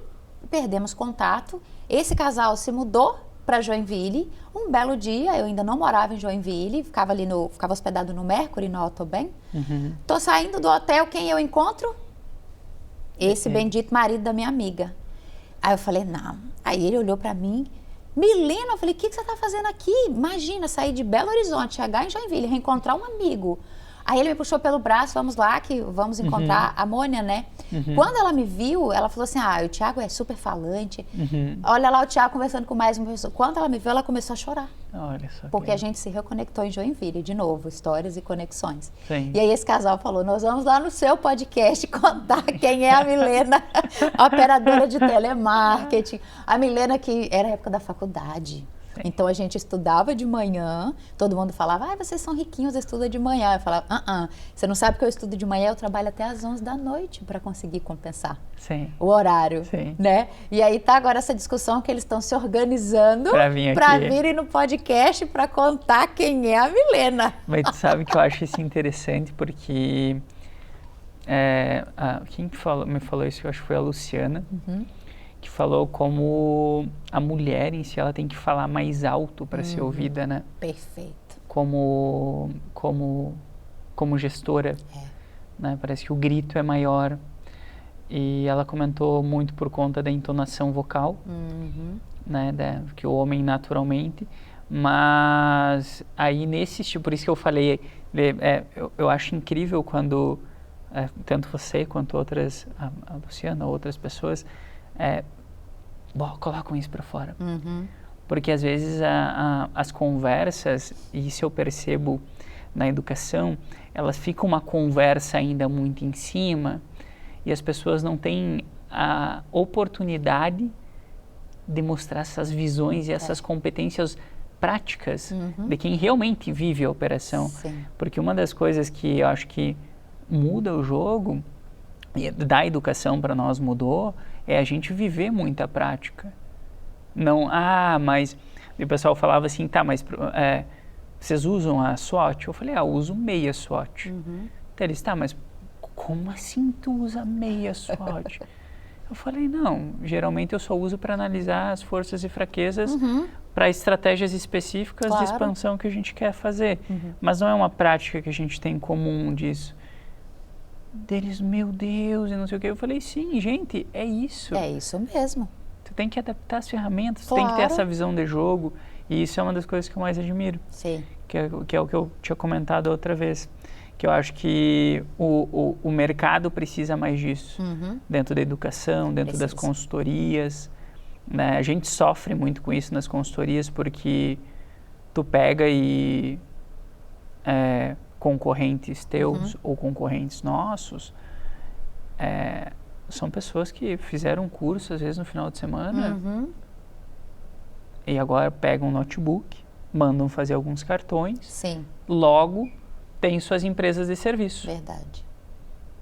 perdemos contato. Esse casal se mudou para Joinville. Um belo dia, eu ainda não morava em Joinville, ficava hospedado no Mercury, no Autobem. Tô saindo do hotel, quem eu encontro? Esse bendito marido da minha amiga. Aí eu falei, não. Aí ele olhou para mim, Milena, eu falei, o que você está fazendo aqui? Imagina, sair de Belo Horizonte, chegar em Joinville, reencontrar um amigo. Aí ele me puxou pelo braço, vamos lá, que vamos encontrar a Mônia, né? Quando ela me viu, ela falou assim, o Thiago é super falante. Olha lá o Thiago conversando com mais uma pessoa. Quando ela me viu, ela começou a chorar. Olha só. Porque a gente se reconectou em Joinville, de novo, histórias e conexões. Sim. E aí esse casal falou, nós vamos lá no seu podcast contar quem é a Milena, operadora de telemarketing. A Milena que era a época da faculdade. Sim. Então a gente estudava de manhã, todo mundo falava, vocês são riquinhos, estudam de manhã. Eu falava, você não sabe que eu estudo de manhã, eu trabalho até às 11 da noite para conseguir compensar o horário. Sim. Né? E aí tá agora essa discussão que eles estão se organizando para virem no podcast para contar quem é a Milena. Mas tu sabe que eu acho isso interessante porque quem me falou isso, eu acho que foi a Luciana, que falou como a mulher em si ela tem que falar mais alto para ser ouvida, né? Perfeito. Como gestora, né? Parece que o grito é maior. E ela comentou muito por conta da entonação vocal, né? Que o homem naturalmente. Mas aí por isso que eu falei, eu acho incrível quando tanto você quanto outras, a Luciana, outras pessoas, colocam isso para fora. Porque às vezes as conversas, e isso eu percebo na educação, elas ficam uma conversa ainda muito em cima e as pessoas não têm a oportunidade de mostrar essas visões e essas competências práticas de quem realmente vive a operação. Sim. Porque uma das coisas que eu acho que muda o jogo, e da educação para nós mudou, é a gente viver muita prática. Não, mas o pessoal falava assim, mas vocês usam a SWOT? Eu falei, eu uso meia SWOT. Então eles, mas como assim tu usa meia SWOT? Eu falei, não, geralmente eu só uso para analisar as forças e fraquezas para estratégias específicas de expansão que a gente quer fazer. Mas não é uma prática que a gente tem em comum disso. Deles, meu Deus, e não sei o que. Eu falei, sim, gente, é isso. É isso mesmo. Tu tem que adaptar as ferramentas, tu tem que ter essa visão de jogo. E isso é uma das coisas que eu mais admiro. Sim. Que é o que eu tinha comentado outra vez. Que eu acho que o mercado precisa mais disso. Dentro da educação, dentro das consultorias. Né? A gente sofre muito com isso nas consultorias porque tu pega e... concorrentes teus ou concorrentes nossos são pessoas que fizeram um curso às vezes no final de semana e agora pegam um notebook mandam fazer alguns cartões, Sim, logo tem suas empresas de serviço. verdade.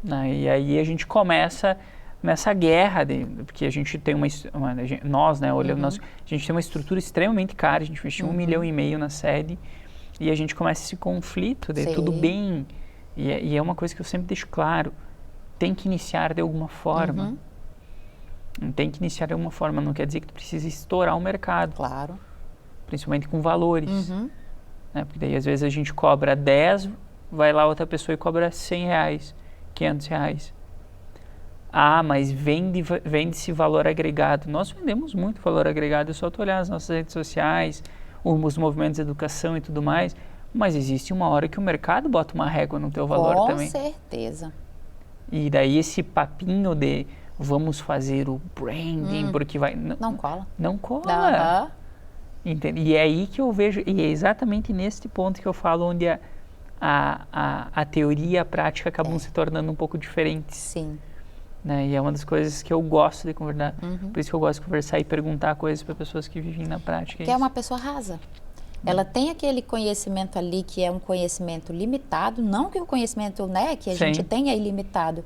Né? E aí a gente começa nessa guerra, porque a gente tem nós, né, olhando, a gente tem uma estrutura extremamente cara, a gente investiu 1,5 milhão na sede, e a gente começa esse conflito de Sim. tudo bem, e é uma coisa que eu sempre deixo claro, tem que iniciar de alguma forma. Tem que iniciar de alguma forma, não quer dizer que tu precisa estourar o mercado. Claro. Principalmente com valores. Né? Porque daí às vezes a gente cobra 10, vai lá outra pessoa e cobra R$100, R$500. Ah, mas vende-se valor agregado. Nós vendemos muito valor agregado, é só tu olhar as nossas redes sociais, os movimentos de educação e tudo mais, mas existe uma hora que o mercado bota uma régua no teu valor também. Com certeza. E daí esse papinho de vamos fazer o branding, porque vai... Não cola. Não cola. Aham. Entende? E é aí que eu vejo, e é exatamente nesse ponto que eu falo onde a teoria e a prática acabam se tornando um pouco diferentes. Sim. Né? E é uma das coisas que eu gosto de conversar. Por isso que eu gosto de conversar e perguntar coisas para pessoas que vivem na prática. Que é uma pessoa rasa. Ela tem aquele conhecimento ali que é um conhecimento limitado, não que o conhecimento, né, que a gente tem é ilimitado,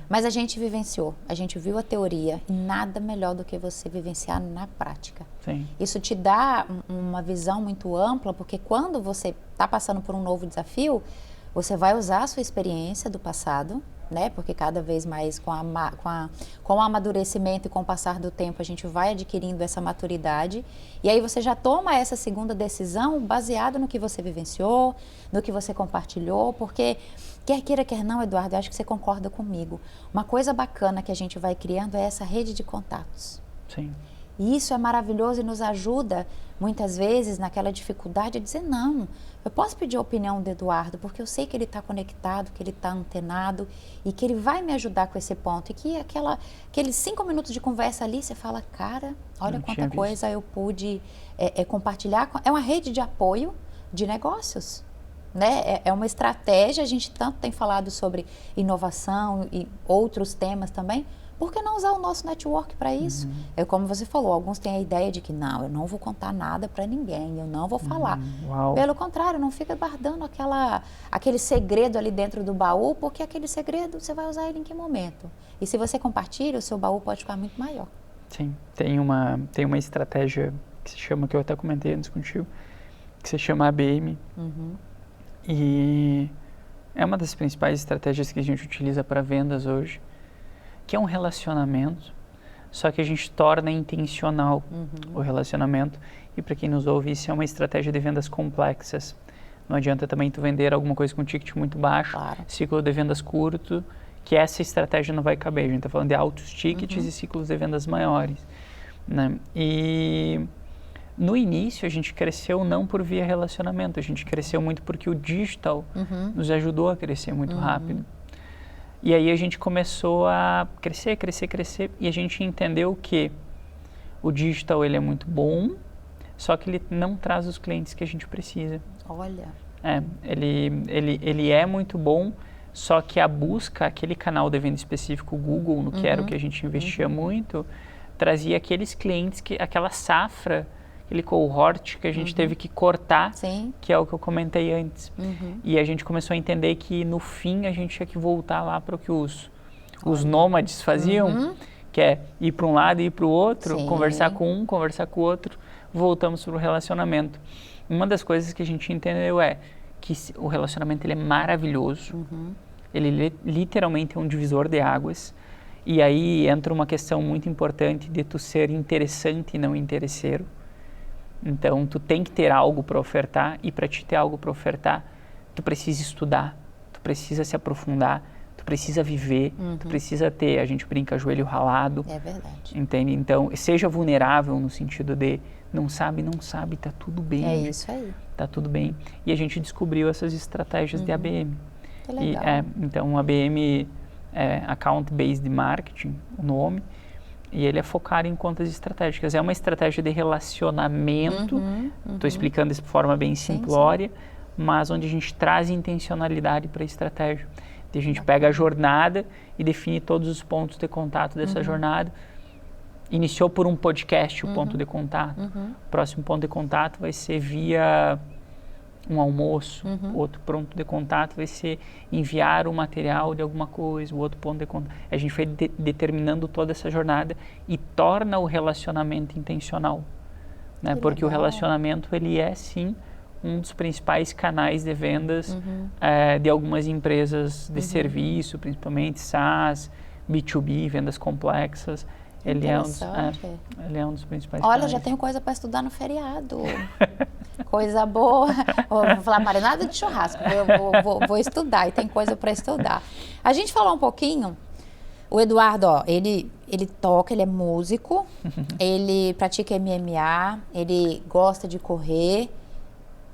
mas a gente vivenciou, a gente viu a teoria e nada melhor do que você vivenciar na prática. Sim. Isso te dá uma visão muito ampla, porque quando você está passando por um novo desafio, você vai usar a sua experiência do passado, né? Porque cada vez mais com o amadurecimento e com o passar do tempo a gente vai adquirindo essa maturidade e aí você já toma essa segunda decisão baseada no que você vivenciou, no que você compartilhou, porque quer queira, quer não, Eduardo, eu acho que você concorda comigo. Uma coisa bacana que a gente vai criando é essa rede de contatos. Sim. E isso é maravilhoso e nos ajuda, muitas vezes, naquela dificuldade de dizer, não, eu posso pedir a opinião do Eduardo, porque eu sei que ele está conectado, que ele está antenado e que ele vai me ajudar com esse ponto. E que aqueles 5 minutos de conversa ali, você fala, cara, olha quanta coisa eu pude compartilhar. É uma rede de apoio de negócios. Né? É uma estratégia, a gente tanto tem falado sobre inovação e outros temas também. Por que não usar o nosso network para isso? É como você falou, alguns têm a ideia de que não, eu não vou contar nada para ninguém, eu não vou falar. Pelo contrário, não fica guardando aquele segredo ali dentro do baú, porque aquele segredo você vai usar ele em que momento? E se você compartilha, o seu baú pode ficar muito maior. Sim, tem uma estratégia que se chama, que eu até comentei antes contigo, que se chama ABM. E é uma das principais estratégias que a gente utiliza para vendas hoje, que é um relacionamento, só que a gente torna intencional o relacionamento. E para quem nos ouve, isso é uma estratégia de vendas complexas. Não adianta também tu vender alguma coisa com ticket muito baixo, ciclo de vendas curto, que essa estratégia não vai caber. A gente está falando de altos tickets e ciclos de vendas maiores. Né? E no início a gente cresceu não por via relacionamento, a gente cresceu muito porque o digital nos ajudou a crescer muito rápido. E aí a gente começou a crescer, e a gente entendeu que o digital ele é muito bom, só que ele não traz os clientes que a gente precisa. Olha. Ele é muito bom, só que a busca, aquele canal de venda específico, o Google, no que era o que a gente investia muito, trazia aqueles clientes, aquela safra, aquele cohort que a gente teve que cortar, que é o que eu comentei antes. E a gente começou a entender que no fim a gente tinha que voltar lá para o que os nômades faziam, que é ir para um lado e ir para o outro, conversar com um, conversar com o outro, voltamos para o relacionamento. Uma das coisas que a gente entendeu é que o relacionamento ele é maravilhoso, ele literalmente é um divisor de águas, e aí entra uma questão muito importante de tu ser interessante e não interesseiro. Então, tu tem que ter algo para ofertar, e para te ter algo para ofertar, tu precisa estudar, tu precisa se aprofundar, tu precisa viver, tu precisa ter, a gente brinca, joelho ralado. É verdade. Entende? Então, seja vulnerável no sentido de não sabe, tá tudo bem. É isso aí. Tá tudo bem. E a gente descobriu essas estratégias de ABM. Que legal. Então, o ABM é Account Based Marketing, o nome. E ele é focado em contas estratégicas. É uma estratégia de relacionamento, estou explicando isso de forma bem simplória, mas onde a gente traz intencionalidade para a estratégia. E a gente pega a jornada e define todos os pontos de contato dessa jornada. iniciou por um podcast, o ponto de contato. O próximo ponto de contato vai ser via um almoço. Outro ponto de contato vai ser enviar um material de alguma coisa. O outro ponto de contato. A gente vai determinando toda essa jornada e torna o relacionamento intencional. Né? Porque o relacionamento, ele é sim um dos principais canais de vendas de algumas empresas de serviço, principalmente SaaS, B2B, vendas complexas. Ele é um dos principais Olha, canais. já tenho coisa para estudar no feriado. Coisa boa. Vou falar, Maria, nada de churrasco. Eu vou estudar e tem coisa para estudar. A gente falou um pouquinho. O Eduardo, ó, ele toca, ele é músico, ele pratica MMA, ele gosta de correr.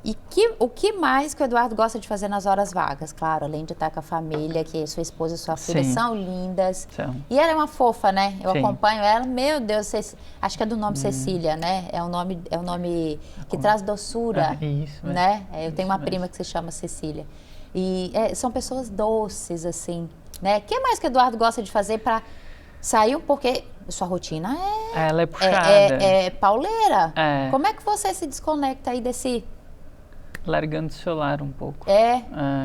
E o que mais que o Eduardo gosta de fazer nas horas vagas? Claro, além de estar com a família, que sua esposa e sua filha são lindas. E ela é uma fofa, né? Eu acompanho ela, meu Deus, acho que é do nome Cecília, né? É um nome que traz doçura, isso, né? Eu tenho uma prima que se chama Cecília. E são pessoas doces, assim, né? O que mais que o Eduardo gosta de fazer para sair, porque sua rotina ela é puxada. É pauleira. Como é que você se desconecta aí desse... Largando o celular um pouco.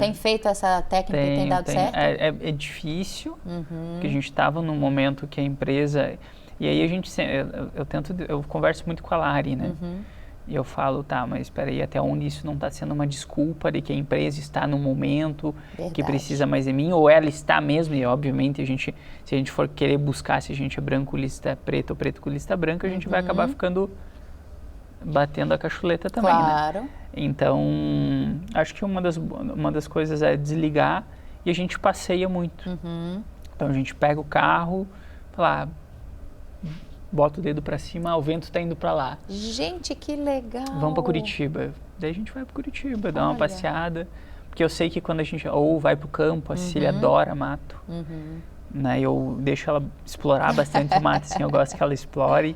Tem feito essa técnica e tem dado certo? É difícil, porque a gente estava num momento que a empresa... E aí a gente... Eu converso muito com a Lari, né? E eu falo, tá, mas espera aí, até onde isso não está sendo uma desculpa de que a empresa está num momento que precisa mais de mim, ou ela está mesmo, e obviamente se a gente for querer buscar se a gente é branco com lista preta ou preto com lista branca, a gente vai acabar ficando batendo a cachuleta também, né? Então, acho que uma das coisas é desligar e a gente passeia muito. Então, a gente pega o carro, fala, bota o dedo pra cima, o vento tá indo pra lá. Gente, que legal! Vamos pra Curitiba. Daí a gente vai pra Curitiba, dá uma passeada. Porque eu sei que quando a gente ou vai pro campo, a Cecília adora mato. Né? Eu deixo ela explorar bastante o mato, assim, eu gosto que ela explore.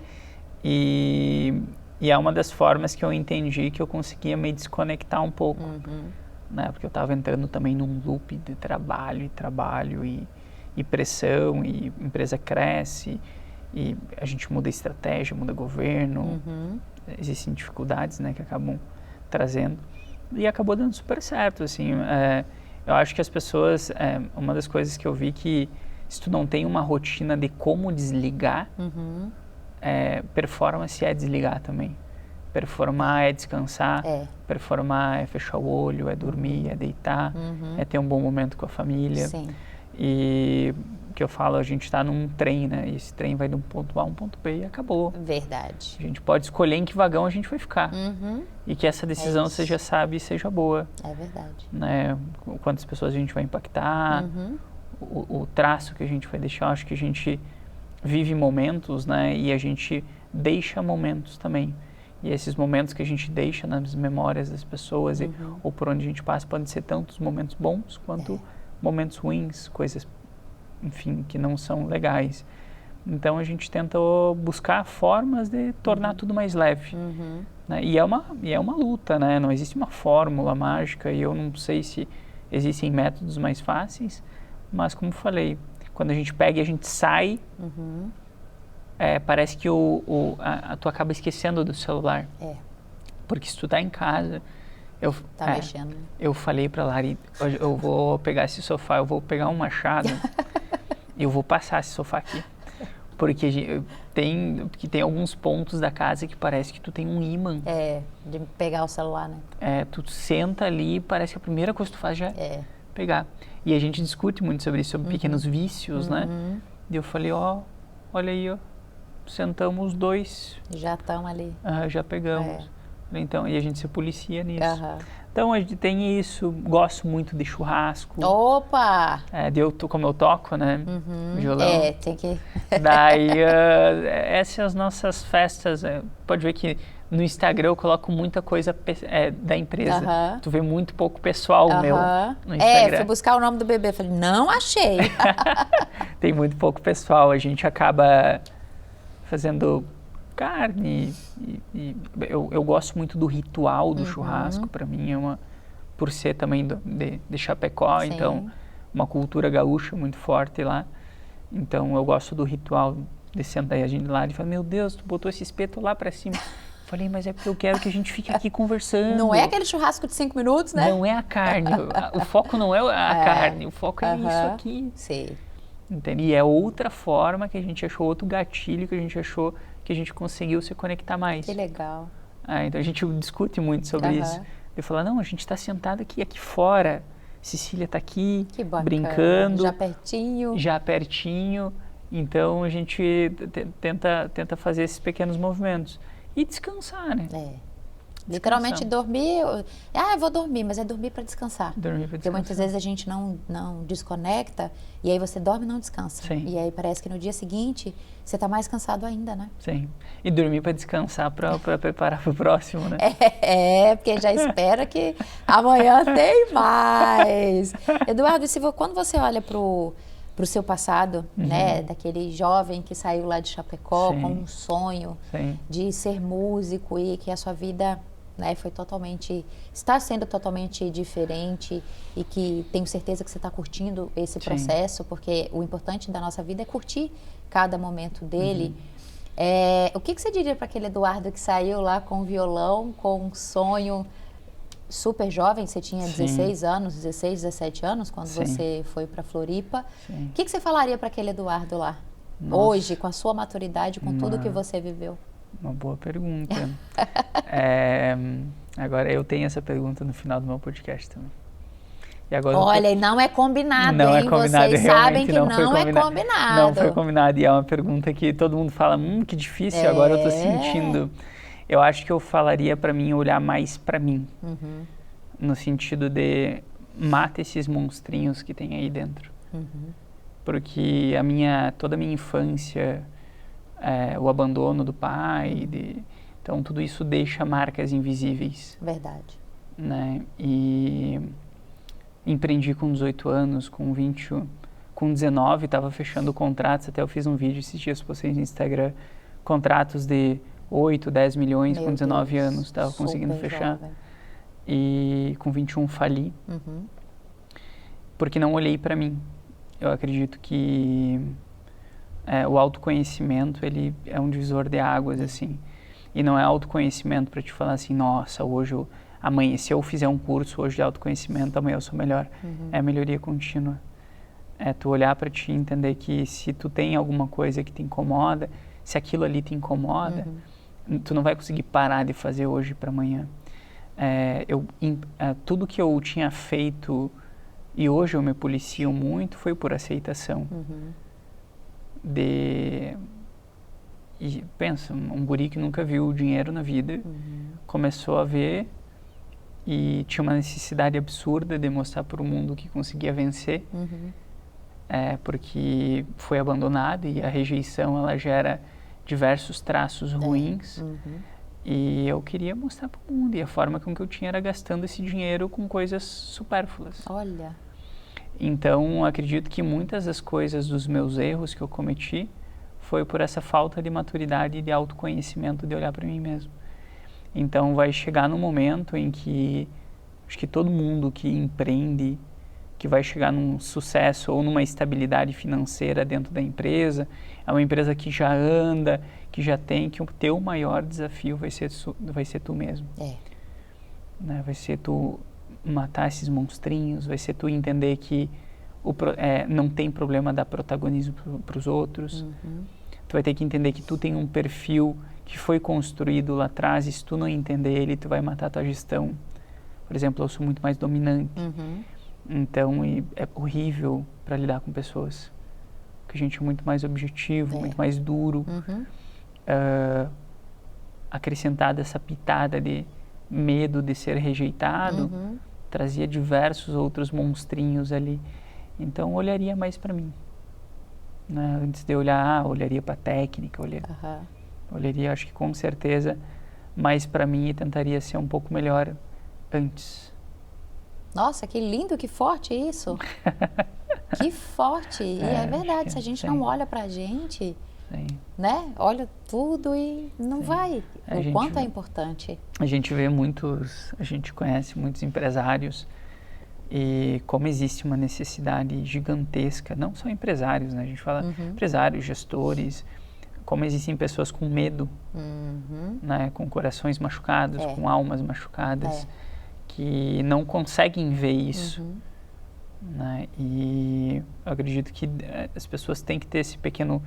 E é uma das formas que eu entendi que eu conseguia me desconectar um pouco, né? Porque eu estava entrando também num loop de trabalho e pressão, e a empresa cresce, e a gente muda estratégia, muda governo, existem dificuldades, né, que acabam trazendo, e acabou dando super certo, assim. Eu acho que as pessoas, uma das coisas que eu vi que se tu não tem uma rotina de como desligar, performance é desligar também. Performar é descansar, performar é fechar o olho, é dormir, é deitar, é ter um bom momento com a família. E o que eu falo, a gente está num trem, né? E esse trem vai de um ponto A a um ponto B e acabou. Verdade. A gente pode escolher em que vagão a gente vai ficar. E que essa decisão você já sabe e seja boa. É verdade. Né? Quantas pessoas a gente vai impactar, o traço que a gente vai deixar. Acho que a gente vive momentos, né? E a gente deixa momentos também. E esses momentos que a gente deixa nas memórias das pessoas ou por onde a gente passa podem ser tantos momentos bons quanto momentos ruins, coisas, enfim, que não são legais. Então a gente tenta buscar formas de tornar tudo mais leve. Né? E é uma luta, né? Não existe uma fórmula mágica e eu não sei se existem métodos mais fáceis, mas como falei, quando a gente pega e a gente sai, parece que tu acaba esquecendo do celular. Porque se tu tá em casa... mexendo. Eu falei pra Lari, hoje eu vou pegar esse sofá, eu vou pegar um machado e eu vou passar esse sofá aqui. Porque tem alguns pontos da casa que parece que tu tem um ímã. De pegar o celular, né? Tu senta ali e parece que a primeira coisa que tu faz já é pegar. E a gente discute muito sobre isso, sobre pequenos vícios, né? E eu falei, olha aí, sentamos os dois. Já estão ali. Já pegamos. Então, e a gente se policia nisso. Então, a gente tem isso. Gosto muito de churrasco. Opa! Como eu toco, né? Violão. Tem que... Daí, essas são as nossas festas. Pode ver que no Instagram eu coloco muita coisa da empresa. Tu vê muito pouco pessoal meu no Instagram. Fui buscar o nome do bebê. Falei, não achei. Tem muito pouco pessoal. A gente acaba fazendo carne e eu gosto muito do ritual do churrasco. Para mim por ser também de Chapecó, então uma cultura gaúcha muito forte lá, então eu gosto do ritual descendo da gente lá e fala, meu Deus, tu botou esse espeto lá pra cima. Falei, mas é porque eu quero que a gente fique aqui conversando. Não é aquele churrasco de 5 minutos, né? Não é a carne. O foco não é a carne, o foco é isso aqui. Sim. Entende? E é outra forma que a gente achou, outro gatilho que a gente achou que a gente conseguiu se conectar mais. Que legal. Então a gente discute muito sobre isso. Eu falo, não, a gente está sentado aqui fora. Cecília está aqui, que bacana. Brincando. Já pertinho. Então a gente tenta fazer esses pequenos movimentos. E descansar, né? Literalmente dormir. Eu vou dormir, mas é dormir para descansar. Porque muitas vezes a gente não desconecta e aí você dorme e não descansa. Sim. E aí parece que no dia seguinte você está mais cansado ainda, né? Sim. E dormir para descansar, para preparar para o próximo, né? Porque já espera que amanhã tem mais. Eduardo, quando você olha pro seu passado, né, daquele jovem que saiu lá de Chapecó com um sonho de ser músico e que a sua vida, né, está sendo totalmente diferente e que tenho certeza que você está curtindo esse processo, porque o importante da nossa vida é curtir cada momento dele. O que você diria para aquele Eduardo que saiu lá com o violão, com um sonho super jovem? Você tinha 16 anos, 16, 17 anos quando você foi para Floripa. O que você falaria para aquele Eduardo lá? Nossa. Hoje, com a sua maturidade, com tudo que você viveu? Uma boa pergunta. Agora eu tenho essa pergunta no final do meu podcast também. E agora olha, não é combinado, não hein? É combinado, vocês sabem que não é combinado. Não foi combinado e é uma pergunta que todo mundo fala, que difícil, agora eu tô sentindo. Eu acho que eu falaria para mim olhar mais para mim, no sentido de mata esses monstrinhos que tem aí dentro, porque toda a minha infância, o abandono do pai, então tudo isso deixa marcas invisíveis. Verdade. Né? E empreendi com 18 anos, com 20, com 19 estava fechando contratos, até eu fiz um vídeo esses dias, postei no Instagram, contratos de 8, 10 milhões com 19 anos, estava conseguindo fechar. Jovem. E com 21 fali, porque não olhei para mim. Eu acredito que o autoconhecimento, ele é um divisor de águas, assim. E não é autoconhecimento para te falar assim, nossa, amanhã, se eu fizer um curso hoje de autoconhecimento, amanhã eu sou melhor. É melhoria contínua. É tu olhar para ti e entender que se tu tem alguma coisa que te incomoda, se aquilo ali te incomoda, tu não vai conseguir parar de fazer hoje para amanhã. Tudo que eu tinha feito e hoje eu me policio muito foi por aceitação. E pensa, um guri que nunca viu dinheiro na vida, começou a ver e tinha uma necessidade absurda de mostrar para o mundo que conseguia vencer, porque foi abandonado e a rejeição ela gera diversos traços ruins. E eu queria mostrar para o mundo, e a forma com que eu tinha era gastando esse dinheiro com coisas supérfluas. Olha. Então, acredito que muitas das coisas dos meus erros que eu cometi foi por essa falta de maturidade e de autoconhecimento, de olhar para mim mesmo. Então, vai chegar no momento em que acho que todo mundo que empreende, que vai chegar num sucesso ou numa estabilidade financeira dentro da empresa, é uma empresa que já anda, que já tem, que o teu maior desafio vai ser tu mesmo. Né? Vai ser tu matar esses monstrinhos, vai ser tu entender que não tem problema dar protagonismo para os outros. Tu vai ter que entender que tu tem um perfil que foi construído lá atrás, e se tu não entender ele, tu vai matar a tua gestão. Por exemplo, eu sou muito mais dominante. Então, é horrível para lidar com pessoas. Porque a gente é muito mais objetivo, muito mais duro. Acrescentada essa pitada de medo de ser rejeitado, trazia diversos outros monstrinhos ali. Então, olharia mais para mim. Né? Antes de olhar, olharia para a técnica, olharia, acho que com certeza, mais para mim e tentaria ser um pouco melhor antes. Nossa, que lindo, que forte isso. Que forte. E é verdade, se a gente não olha pra gente, né? Olha tudo e não vai. O quanto é importante. A gente conhece muitos empresários e como existe uma necessidade gigantesca, não só empresários, né? A gente fala empresários, gestores, como existem pessoas com medo, né, com corações machucados, com almas machucadas, que não conseguem ver isso. Né? E eu acredito que as pessoas têm que ter esse pequeno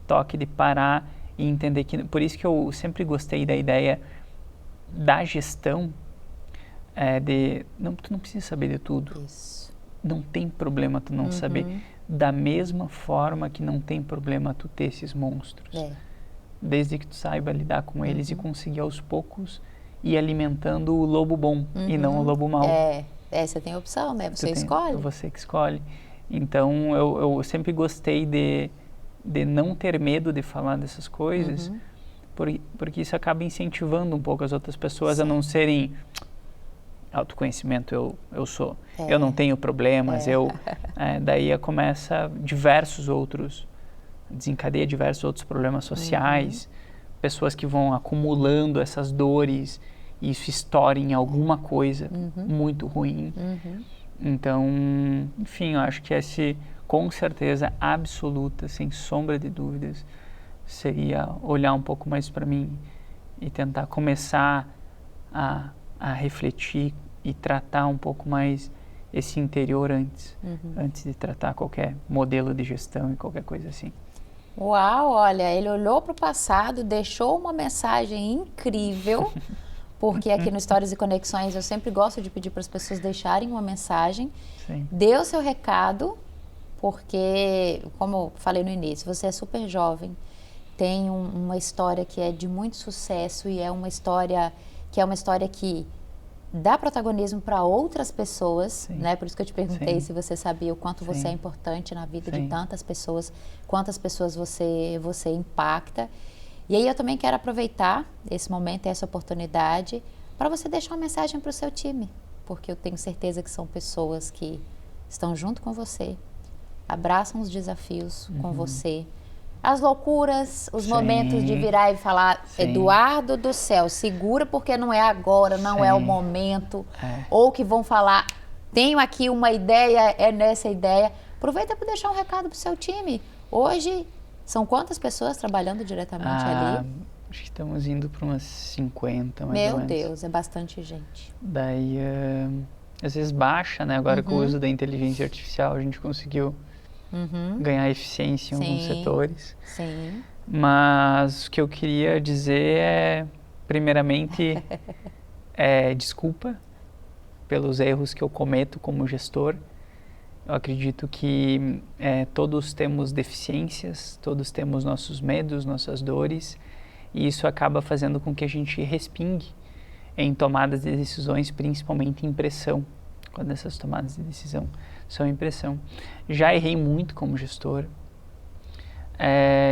toque de parar e entender que... Por isso que eu sempre gostei da ideia da gestão, tu não precisa saber de tudo. Isso. Não tem problema tu não saber. Da mesma forma que não tem problema tu ter esses monstros. Desde que tu saiba lidar com eles e conseguir aos poucos ir alimentando o lobo bom e não o lobo mau. Você tem opção, né? Você escolhe. Você que escolhe. Então, eu sempre gostei de não ter medo de falar dessas coisas, porque isso acaba incentivando um pouco as outras pessoas a não serem... Autoconhecimento eu sou. Eu não tenho problemas, daí começa desencadeia diversos outros problemas sociais, pessoas que vão acumulando essas dores e isso estoura em alguma coisa muito ruim. Então, enfim, eu acho que esse, com certeza absoluta, sem sombra de dúvidas, seria olhar um pouco mais para mim e tentar começar a refletir e tratar um pouco mais esse interior antes de tratar qualquer modelo de gestão e qualquer coisa assim. Uau, olha, ele olhou para o passado, deixou uma mensagem incrível, porque aqui no Histórias e Conexões eu sempre gosto de pedir para as pessoas deixarem uma mensagem. Dê o seu recado, porque, como eu falei no início, você é super jovem, tem uma história que é de muito sucesso e é uma história que dá protagonismo para outras pessoas, né? Por isso que eu te perguntei se você sabia o quanto você é importante na vida de tantas pessoas, quantas pessoas você impacta. E aí eu também quero aproveitar esse momento e essa oportunidade para você deixar uma mensagem para o seu time, porque eu tenho certeza que são pessoas que estão junto com você, abraçam os desafios com você, as loucuras, os momentos de virar e falar, Eduardo do céu, segura porque não é agora, não é o momento. Ou que vão falar, tenho aqui uma ideia, é nessa ideia. Aproveita para deixar um recado para o seu time. Hoje, são quantas pessoas trabalhando diretamente ali? Acho que estamos indo para umas 50, mais ou menos. Meu Deus, é bastante gente. Daí, às vezes baixa, né? Agora com o uso da inteligência artificial, a gente conseguiu ganhar eficiência em alguns setores. Mas o que eu queria dizer é, primeiramente, desculpa pelos erros que eu cometo como gestor. Eu acredito que todos temos deficiências, todos temos nossos medos, nossas dores, e isso acaba fazendo com que a gente respingue em tomadas de decisões, principalmente em pressão, quando essas tomadas de decisão são em pressão. Já errei muito como gestor,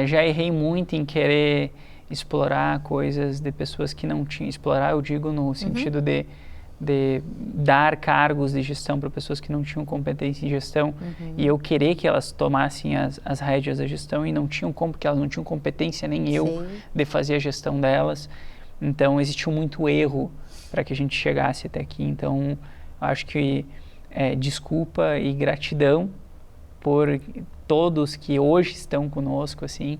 já errei muito em querer explorar coisas de pessoas que não tinham. Explorar, eu digo no sentido de dar cargos de gestão para pessoas que não tinham competência em gestão e eu querer que elas tomassem as rédeas da gestão e não tinham como, porque elas não tinham competência, nem eu, de fazer a gestão delas. Então, existiu muito erro para que a gente chegasse até aqui. Então, acho que desculpa e gratidão por todos que hoje estão conosco, assim,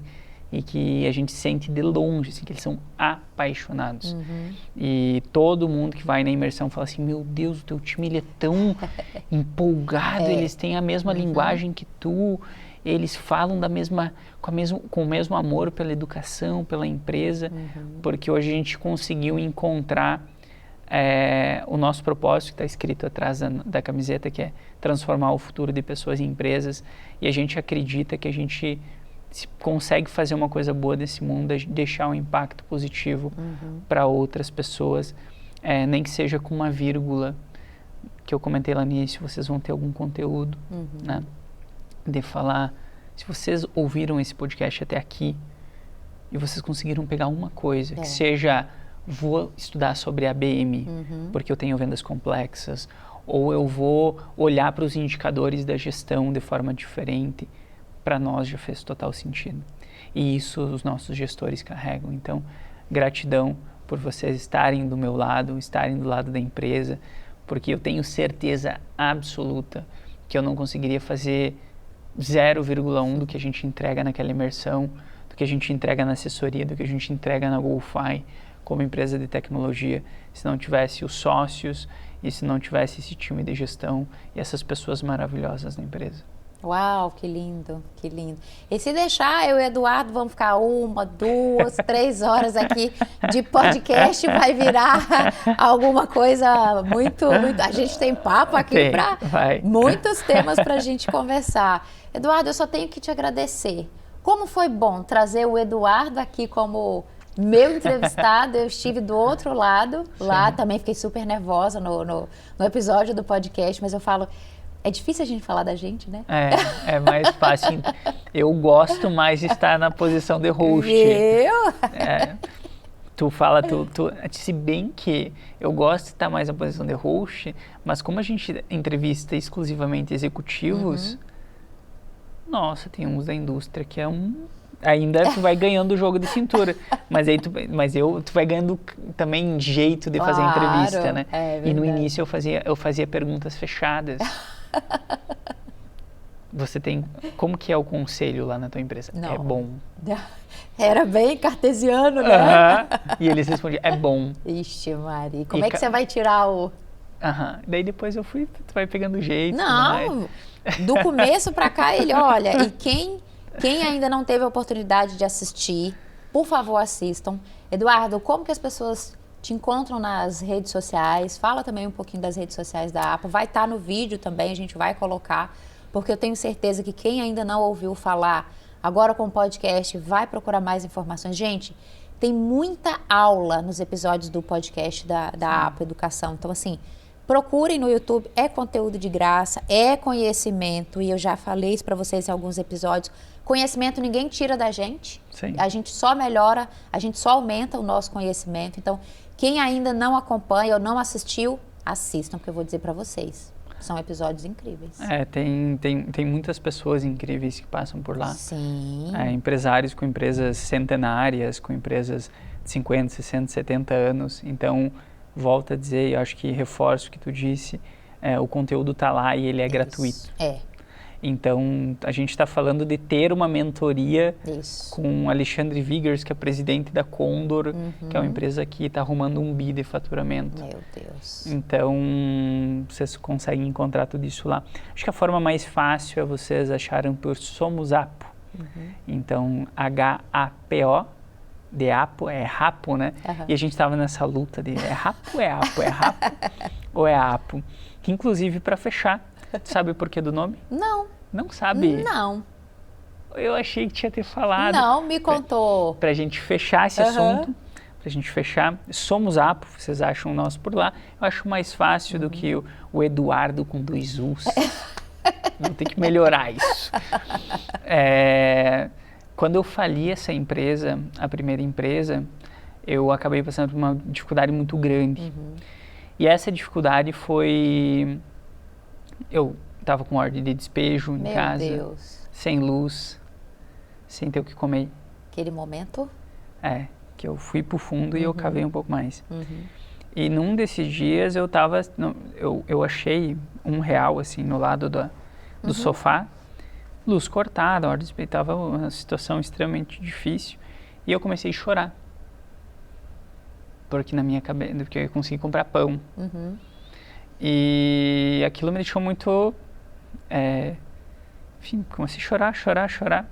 e que a gente sente de longe, assim, que eles são apaixonados. E todo mundo que vai na imersão fala assim, meu Deus, o teu time ele é tão empolgado, eles têm a mesma linguagem que tu, eles falam com o mesmo amor pela educação, pela empresa, porque hoje a gente conseguiu encontrar o nosso propósito, que está escrito atrás da camiseta, que é transformar o futuro de pessoas em empresas, e a gente acredita que a gente consegue fazer uma coisa boa desse mundo, deixar um impacto positivo para outras pessoas, nem que seja com uma vírgula, que eu comentei lá no início, vocês vão ter algum conteúdo, né, de falar, se vocês ouviram esse podcast até aqui, e vocês conseguiram pegar uma coisa, que seja, vou estudar sobre ABM, porque eu tenho vendas complexas, ou eu vou olhar para os indicadores da gestão de forma diferente, para nós já fez total sentido. E isso os nossos gestores carregam. Então, gratidão por vocês estarem do meu lado, estarem do lado da empresa, porque eu tenho certeza absoluta que eu não conseguiria fazer 0,1 do que a gente entrega naquela imersão, do que a gente entrega na assessoria, do que a gente entrega na GoFi como empresa de tecnologia, se não tivesse os sócios e se não tivesse esse time de gestão e essas pessoas maravilhosas na empresa. Uau, que lindo, que lindo. E se deixar, eu e o Eduardo vamos ficar 1, 2, 3 horas aqui de podcast, vai virar alguma coisa muito... A gente tem papo aqui para muitos temas para a gente conversar. Eduardo, eu só tenho que te agradecer. Como foi bom trazer o Eduardo aqui como meu entrevistado, eu estive do outro lado, lá também fiquei super nervosa no episódio do podcast, mas eu falo... É difícil a gente falar da gente, né? É mais fácil. Eu gosto mais de estar na posição de host. Tu fala, se bem que eu gosto de estar mais na posição de host, mas como a gente entrevista exclusivamente executivos, nossa, tem uns da indústria que ainda tu vai ganhando o jogo de cintura, mas aí tu vai ganhando também jeito de fazer entrevista, né? E no início eu fazia perguntas fechadas. Você tem... Como que é o conselho lá na tua empresa? Não. É bom. Era bem cartesiano, né? E eles respondiam, é bom. Ixi, Mari, como é que você vai tirar o... Daí depois tu vai pegando jeito. Não, do começo pra cá ele, olha, e quem ainda não teve a oportunidade de assistir, por favor assistam. Eduardo, como que as pessoas te encontram nas redes sociais? Fala também um pouquinho das redes sociais da APO. Vai estar no vídeo também, a gente vai colocar, porque eu tenho certeza que quem ainda não ouviu falar, agora com o podcast, vai procurar mais informações. Gente, tem muita aula nos episódios do podcast da APO Educação. Então, assim, procurem no YouTube, é conteúdo de graça, é conhecimento, e eu já falei isso para vocês em alguns episódios. Conhecimento ninguém tira da gente. Sim. A gente só melhora, a gente só aumenta o nosso conhecimento. Então, quem ainda não acompanha ou não assistiu, assistam, porque eu vou dizer para vocês. São episódios incríveis. Tem muitas pessoas incríveis que passam por lá. Sim. Empresários com empresas centenárias, com empresas de 50, 60, 70 anos. Então, volto a dizer, eu acho que reforço o que tu disse, o conteúdo está lá e ele é gratuito. Então, a gente está falando de ter uma mentoria com Alexandre Vigers, que é presidente da Condor, que é uma empresa que está arrumando 1 bi de faturamento. Meu Deus. Então, vocês conseguem encontrar tudo isso lá. Acho que a forma mais fácil é vocês acharem por Somos Apo. Então, HAPO, de Apo, é Rapo, né? E a gente estava nessa luta de é Rapo, é Apo, é Rapo ou é Apo. Que, inclusive, para fechar, sabe o porquê do nome? Não. Não sabe? Não. Eu achei que tinha ter falado. Não, me contou. Pra gente fechar esse assunto, pra gente fechar, Somos Apo, vocês acham o nosso por lá. Eu acho mais fácil do que o Eduardo com 2 U's. Vamos ter que melhorar isso. Quando eu fali essa empresa, a primeira empresa, eu acabei passando por uma dificuldade muito grande. E essa dificuldade foi... Eu estava com ordem de despejo em casa, sem luz, sem ter o que comer. Aquele momento? Que eu fui pro fundo e eu cavei um pouco mais. E num desses dias eu tava, eu achei R$1 assim no lado do sofá, luz cortada, ordem de despejo, tava uma situação extremamente difícil e eu comecei a chorar. Porque na minha cabeça, porque eu consegui comprar pão. E aquilo me deixou muito, enfim, comecei a chorar,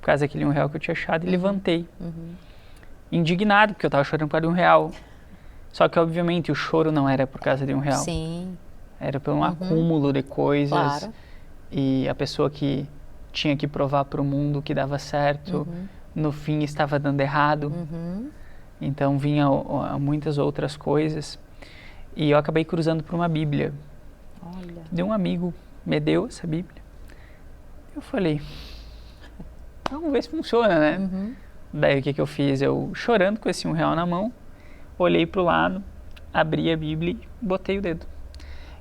por causa daquele R$1 que eu tinha achado e levantei. Indignado, porque eu estava chorando por causa de R$1. Só que, obviamente, o choro não era por causa de R$1. Sim. Era por um acúmulo de coisas. Claro. E a pessoa que tinha que provar para o mundo que dava certo, no fim estava dando errado. Então, vinha muitas outras coisas. E eu acabei cruzando por uma Bíblia. Olha. De um amigo me deu essa Bíblia. Eu falei, vamos ver se funciona, né? Daí o que eu fiz? Eu chorando com esse R$1 na mão, olhei pro lado, abri a Bíblia e botei o dedo.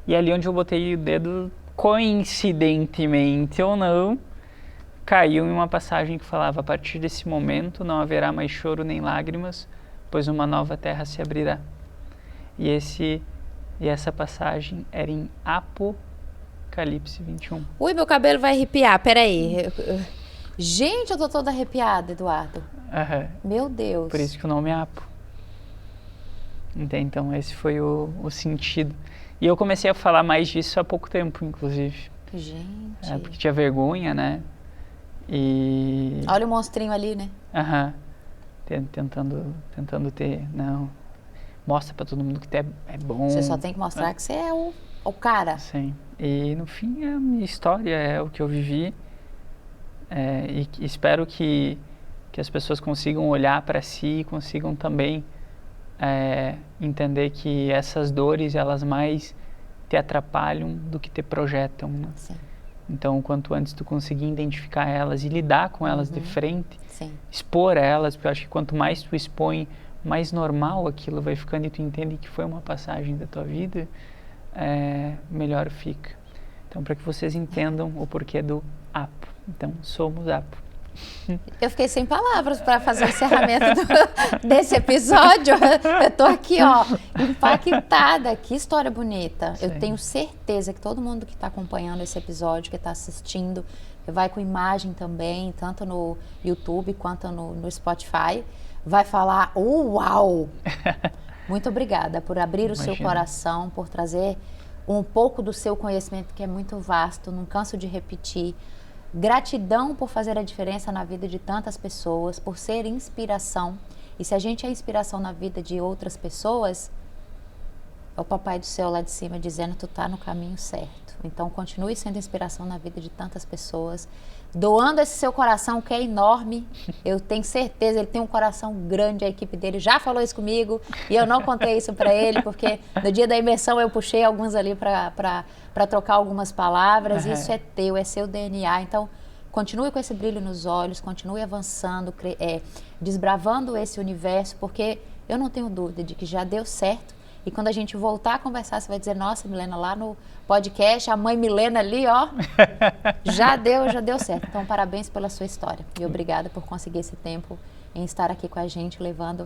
E ali onde eu botei o dedo, coincidentemente ou não, caiu em uma passagem que falava: a partir desse momento não haverá mais choro nem lágrimas, pois uma nova terra se abrirá. E essa passagem era em Apocalipse 21. Ui, meu cabelo vai arrepiar, peraí. Gente, eu tô toda arrepiada, Eduardo. Aham. Meu Deus. Por isso que o nome é Apo. Então esse foi o sentido. E eu comecei a falar mais disso há pouco tempo, inclusive. Gente. Porque tinha vergonha, né? E... Olha o monstrinho ali, né? Aham. Tentando ter... Não. Mostra pra todo mundo que tu é bom. Você só tem que mostrar que você é o cara. Sim. E no fim é a minha história, é o que eu vivi. E espero que as pessoas consigam olhar para si e consigam também entender que essas dores, elas mais te atrapalham do que te projetam, né? Sim. Então, quanto antes tu conseguir identificar elas e lidar com elas de frente, Sim. expor elas, porque eu acho que quanto mais tu expõe, mais normal aquilo vai ficando e tu entende que foi uma passagem da tua vida, melhor fica. Então, para que vocês entendam o porquê do Apo. Então, somos Apo. Eu fiquei sem palavras para fazer o encerramento desse episódio. Eu tô aqui, ó, impactada. Que história bonita. Sim. Eu tenho certeza que todo mundo que está acompanhando esse episódio, que está assistindo, que vai com imagem também, tanto no YouTube quanto no Spotify, vai falar, uau! Muito obrigada por abrir o seu coração, por trazer um pouco do seu conhecimento, que é muito vasto, não canso de repetir. Gratidão por fazer a diferença na vida de tantas pessoas, por ser inspiração. E se a gente é inspiração na vida de outras pessoas, é o Papai do Céu lá de cima dizendo, tu tá no caminho certo. Então continue sendo inspiração na vida de tantas pessoas, doando esse seu coração que é enorme. Eu tenho certeza, ele tem um coração grande, a equipe dele já falou isso comigo e eu não contei isso para ele, porque no dia da imersão eu puxei alguns ali para trocar algumas palavras. Isso é teu, é seu DNA. Então continue com esse brilho nos olhos, continue avançando, desbravando esse universo, porque eu não tenho dúvida de que já deu certo. E quando a gente voltar a conversar, você vai dizer, nossa, Milena, lá no podcast, a mãe Milena ali, ó, já deu certo. Então, parabéns pela sua história. E obrigada por conseguir esse tempo em estar aqui com a gente, levando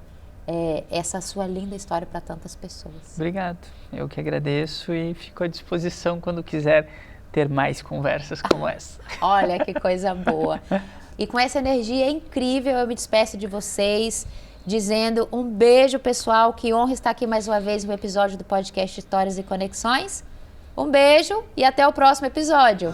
essa sua linda história para tantas pessoas. Obrigado. Eu que agradeço e fico à disposição quando quiser ter mais conversas como essa. Olha que coisa boa. E com essa energia incrível, eu me despeço de vocês, dizendo um beijo, pessoal, que honra estar aqui mais uma vez no episódio do podcast Histórias e Conexões. Um beijo e até o próximo episódio.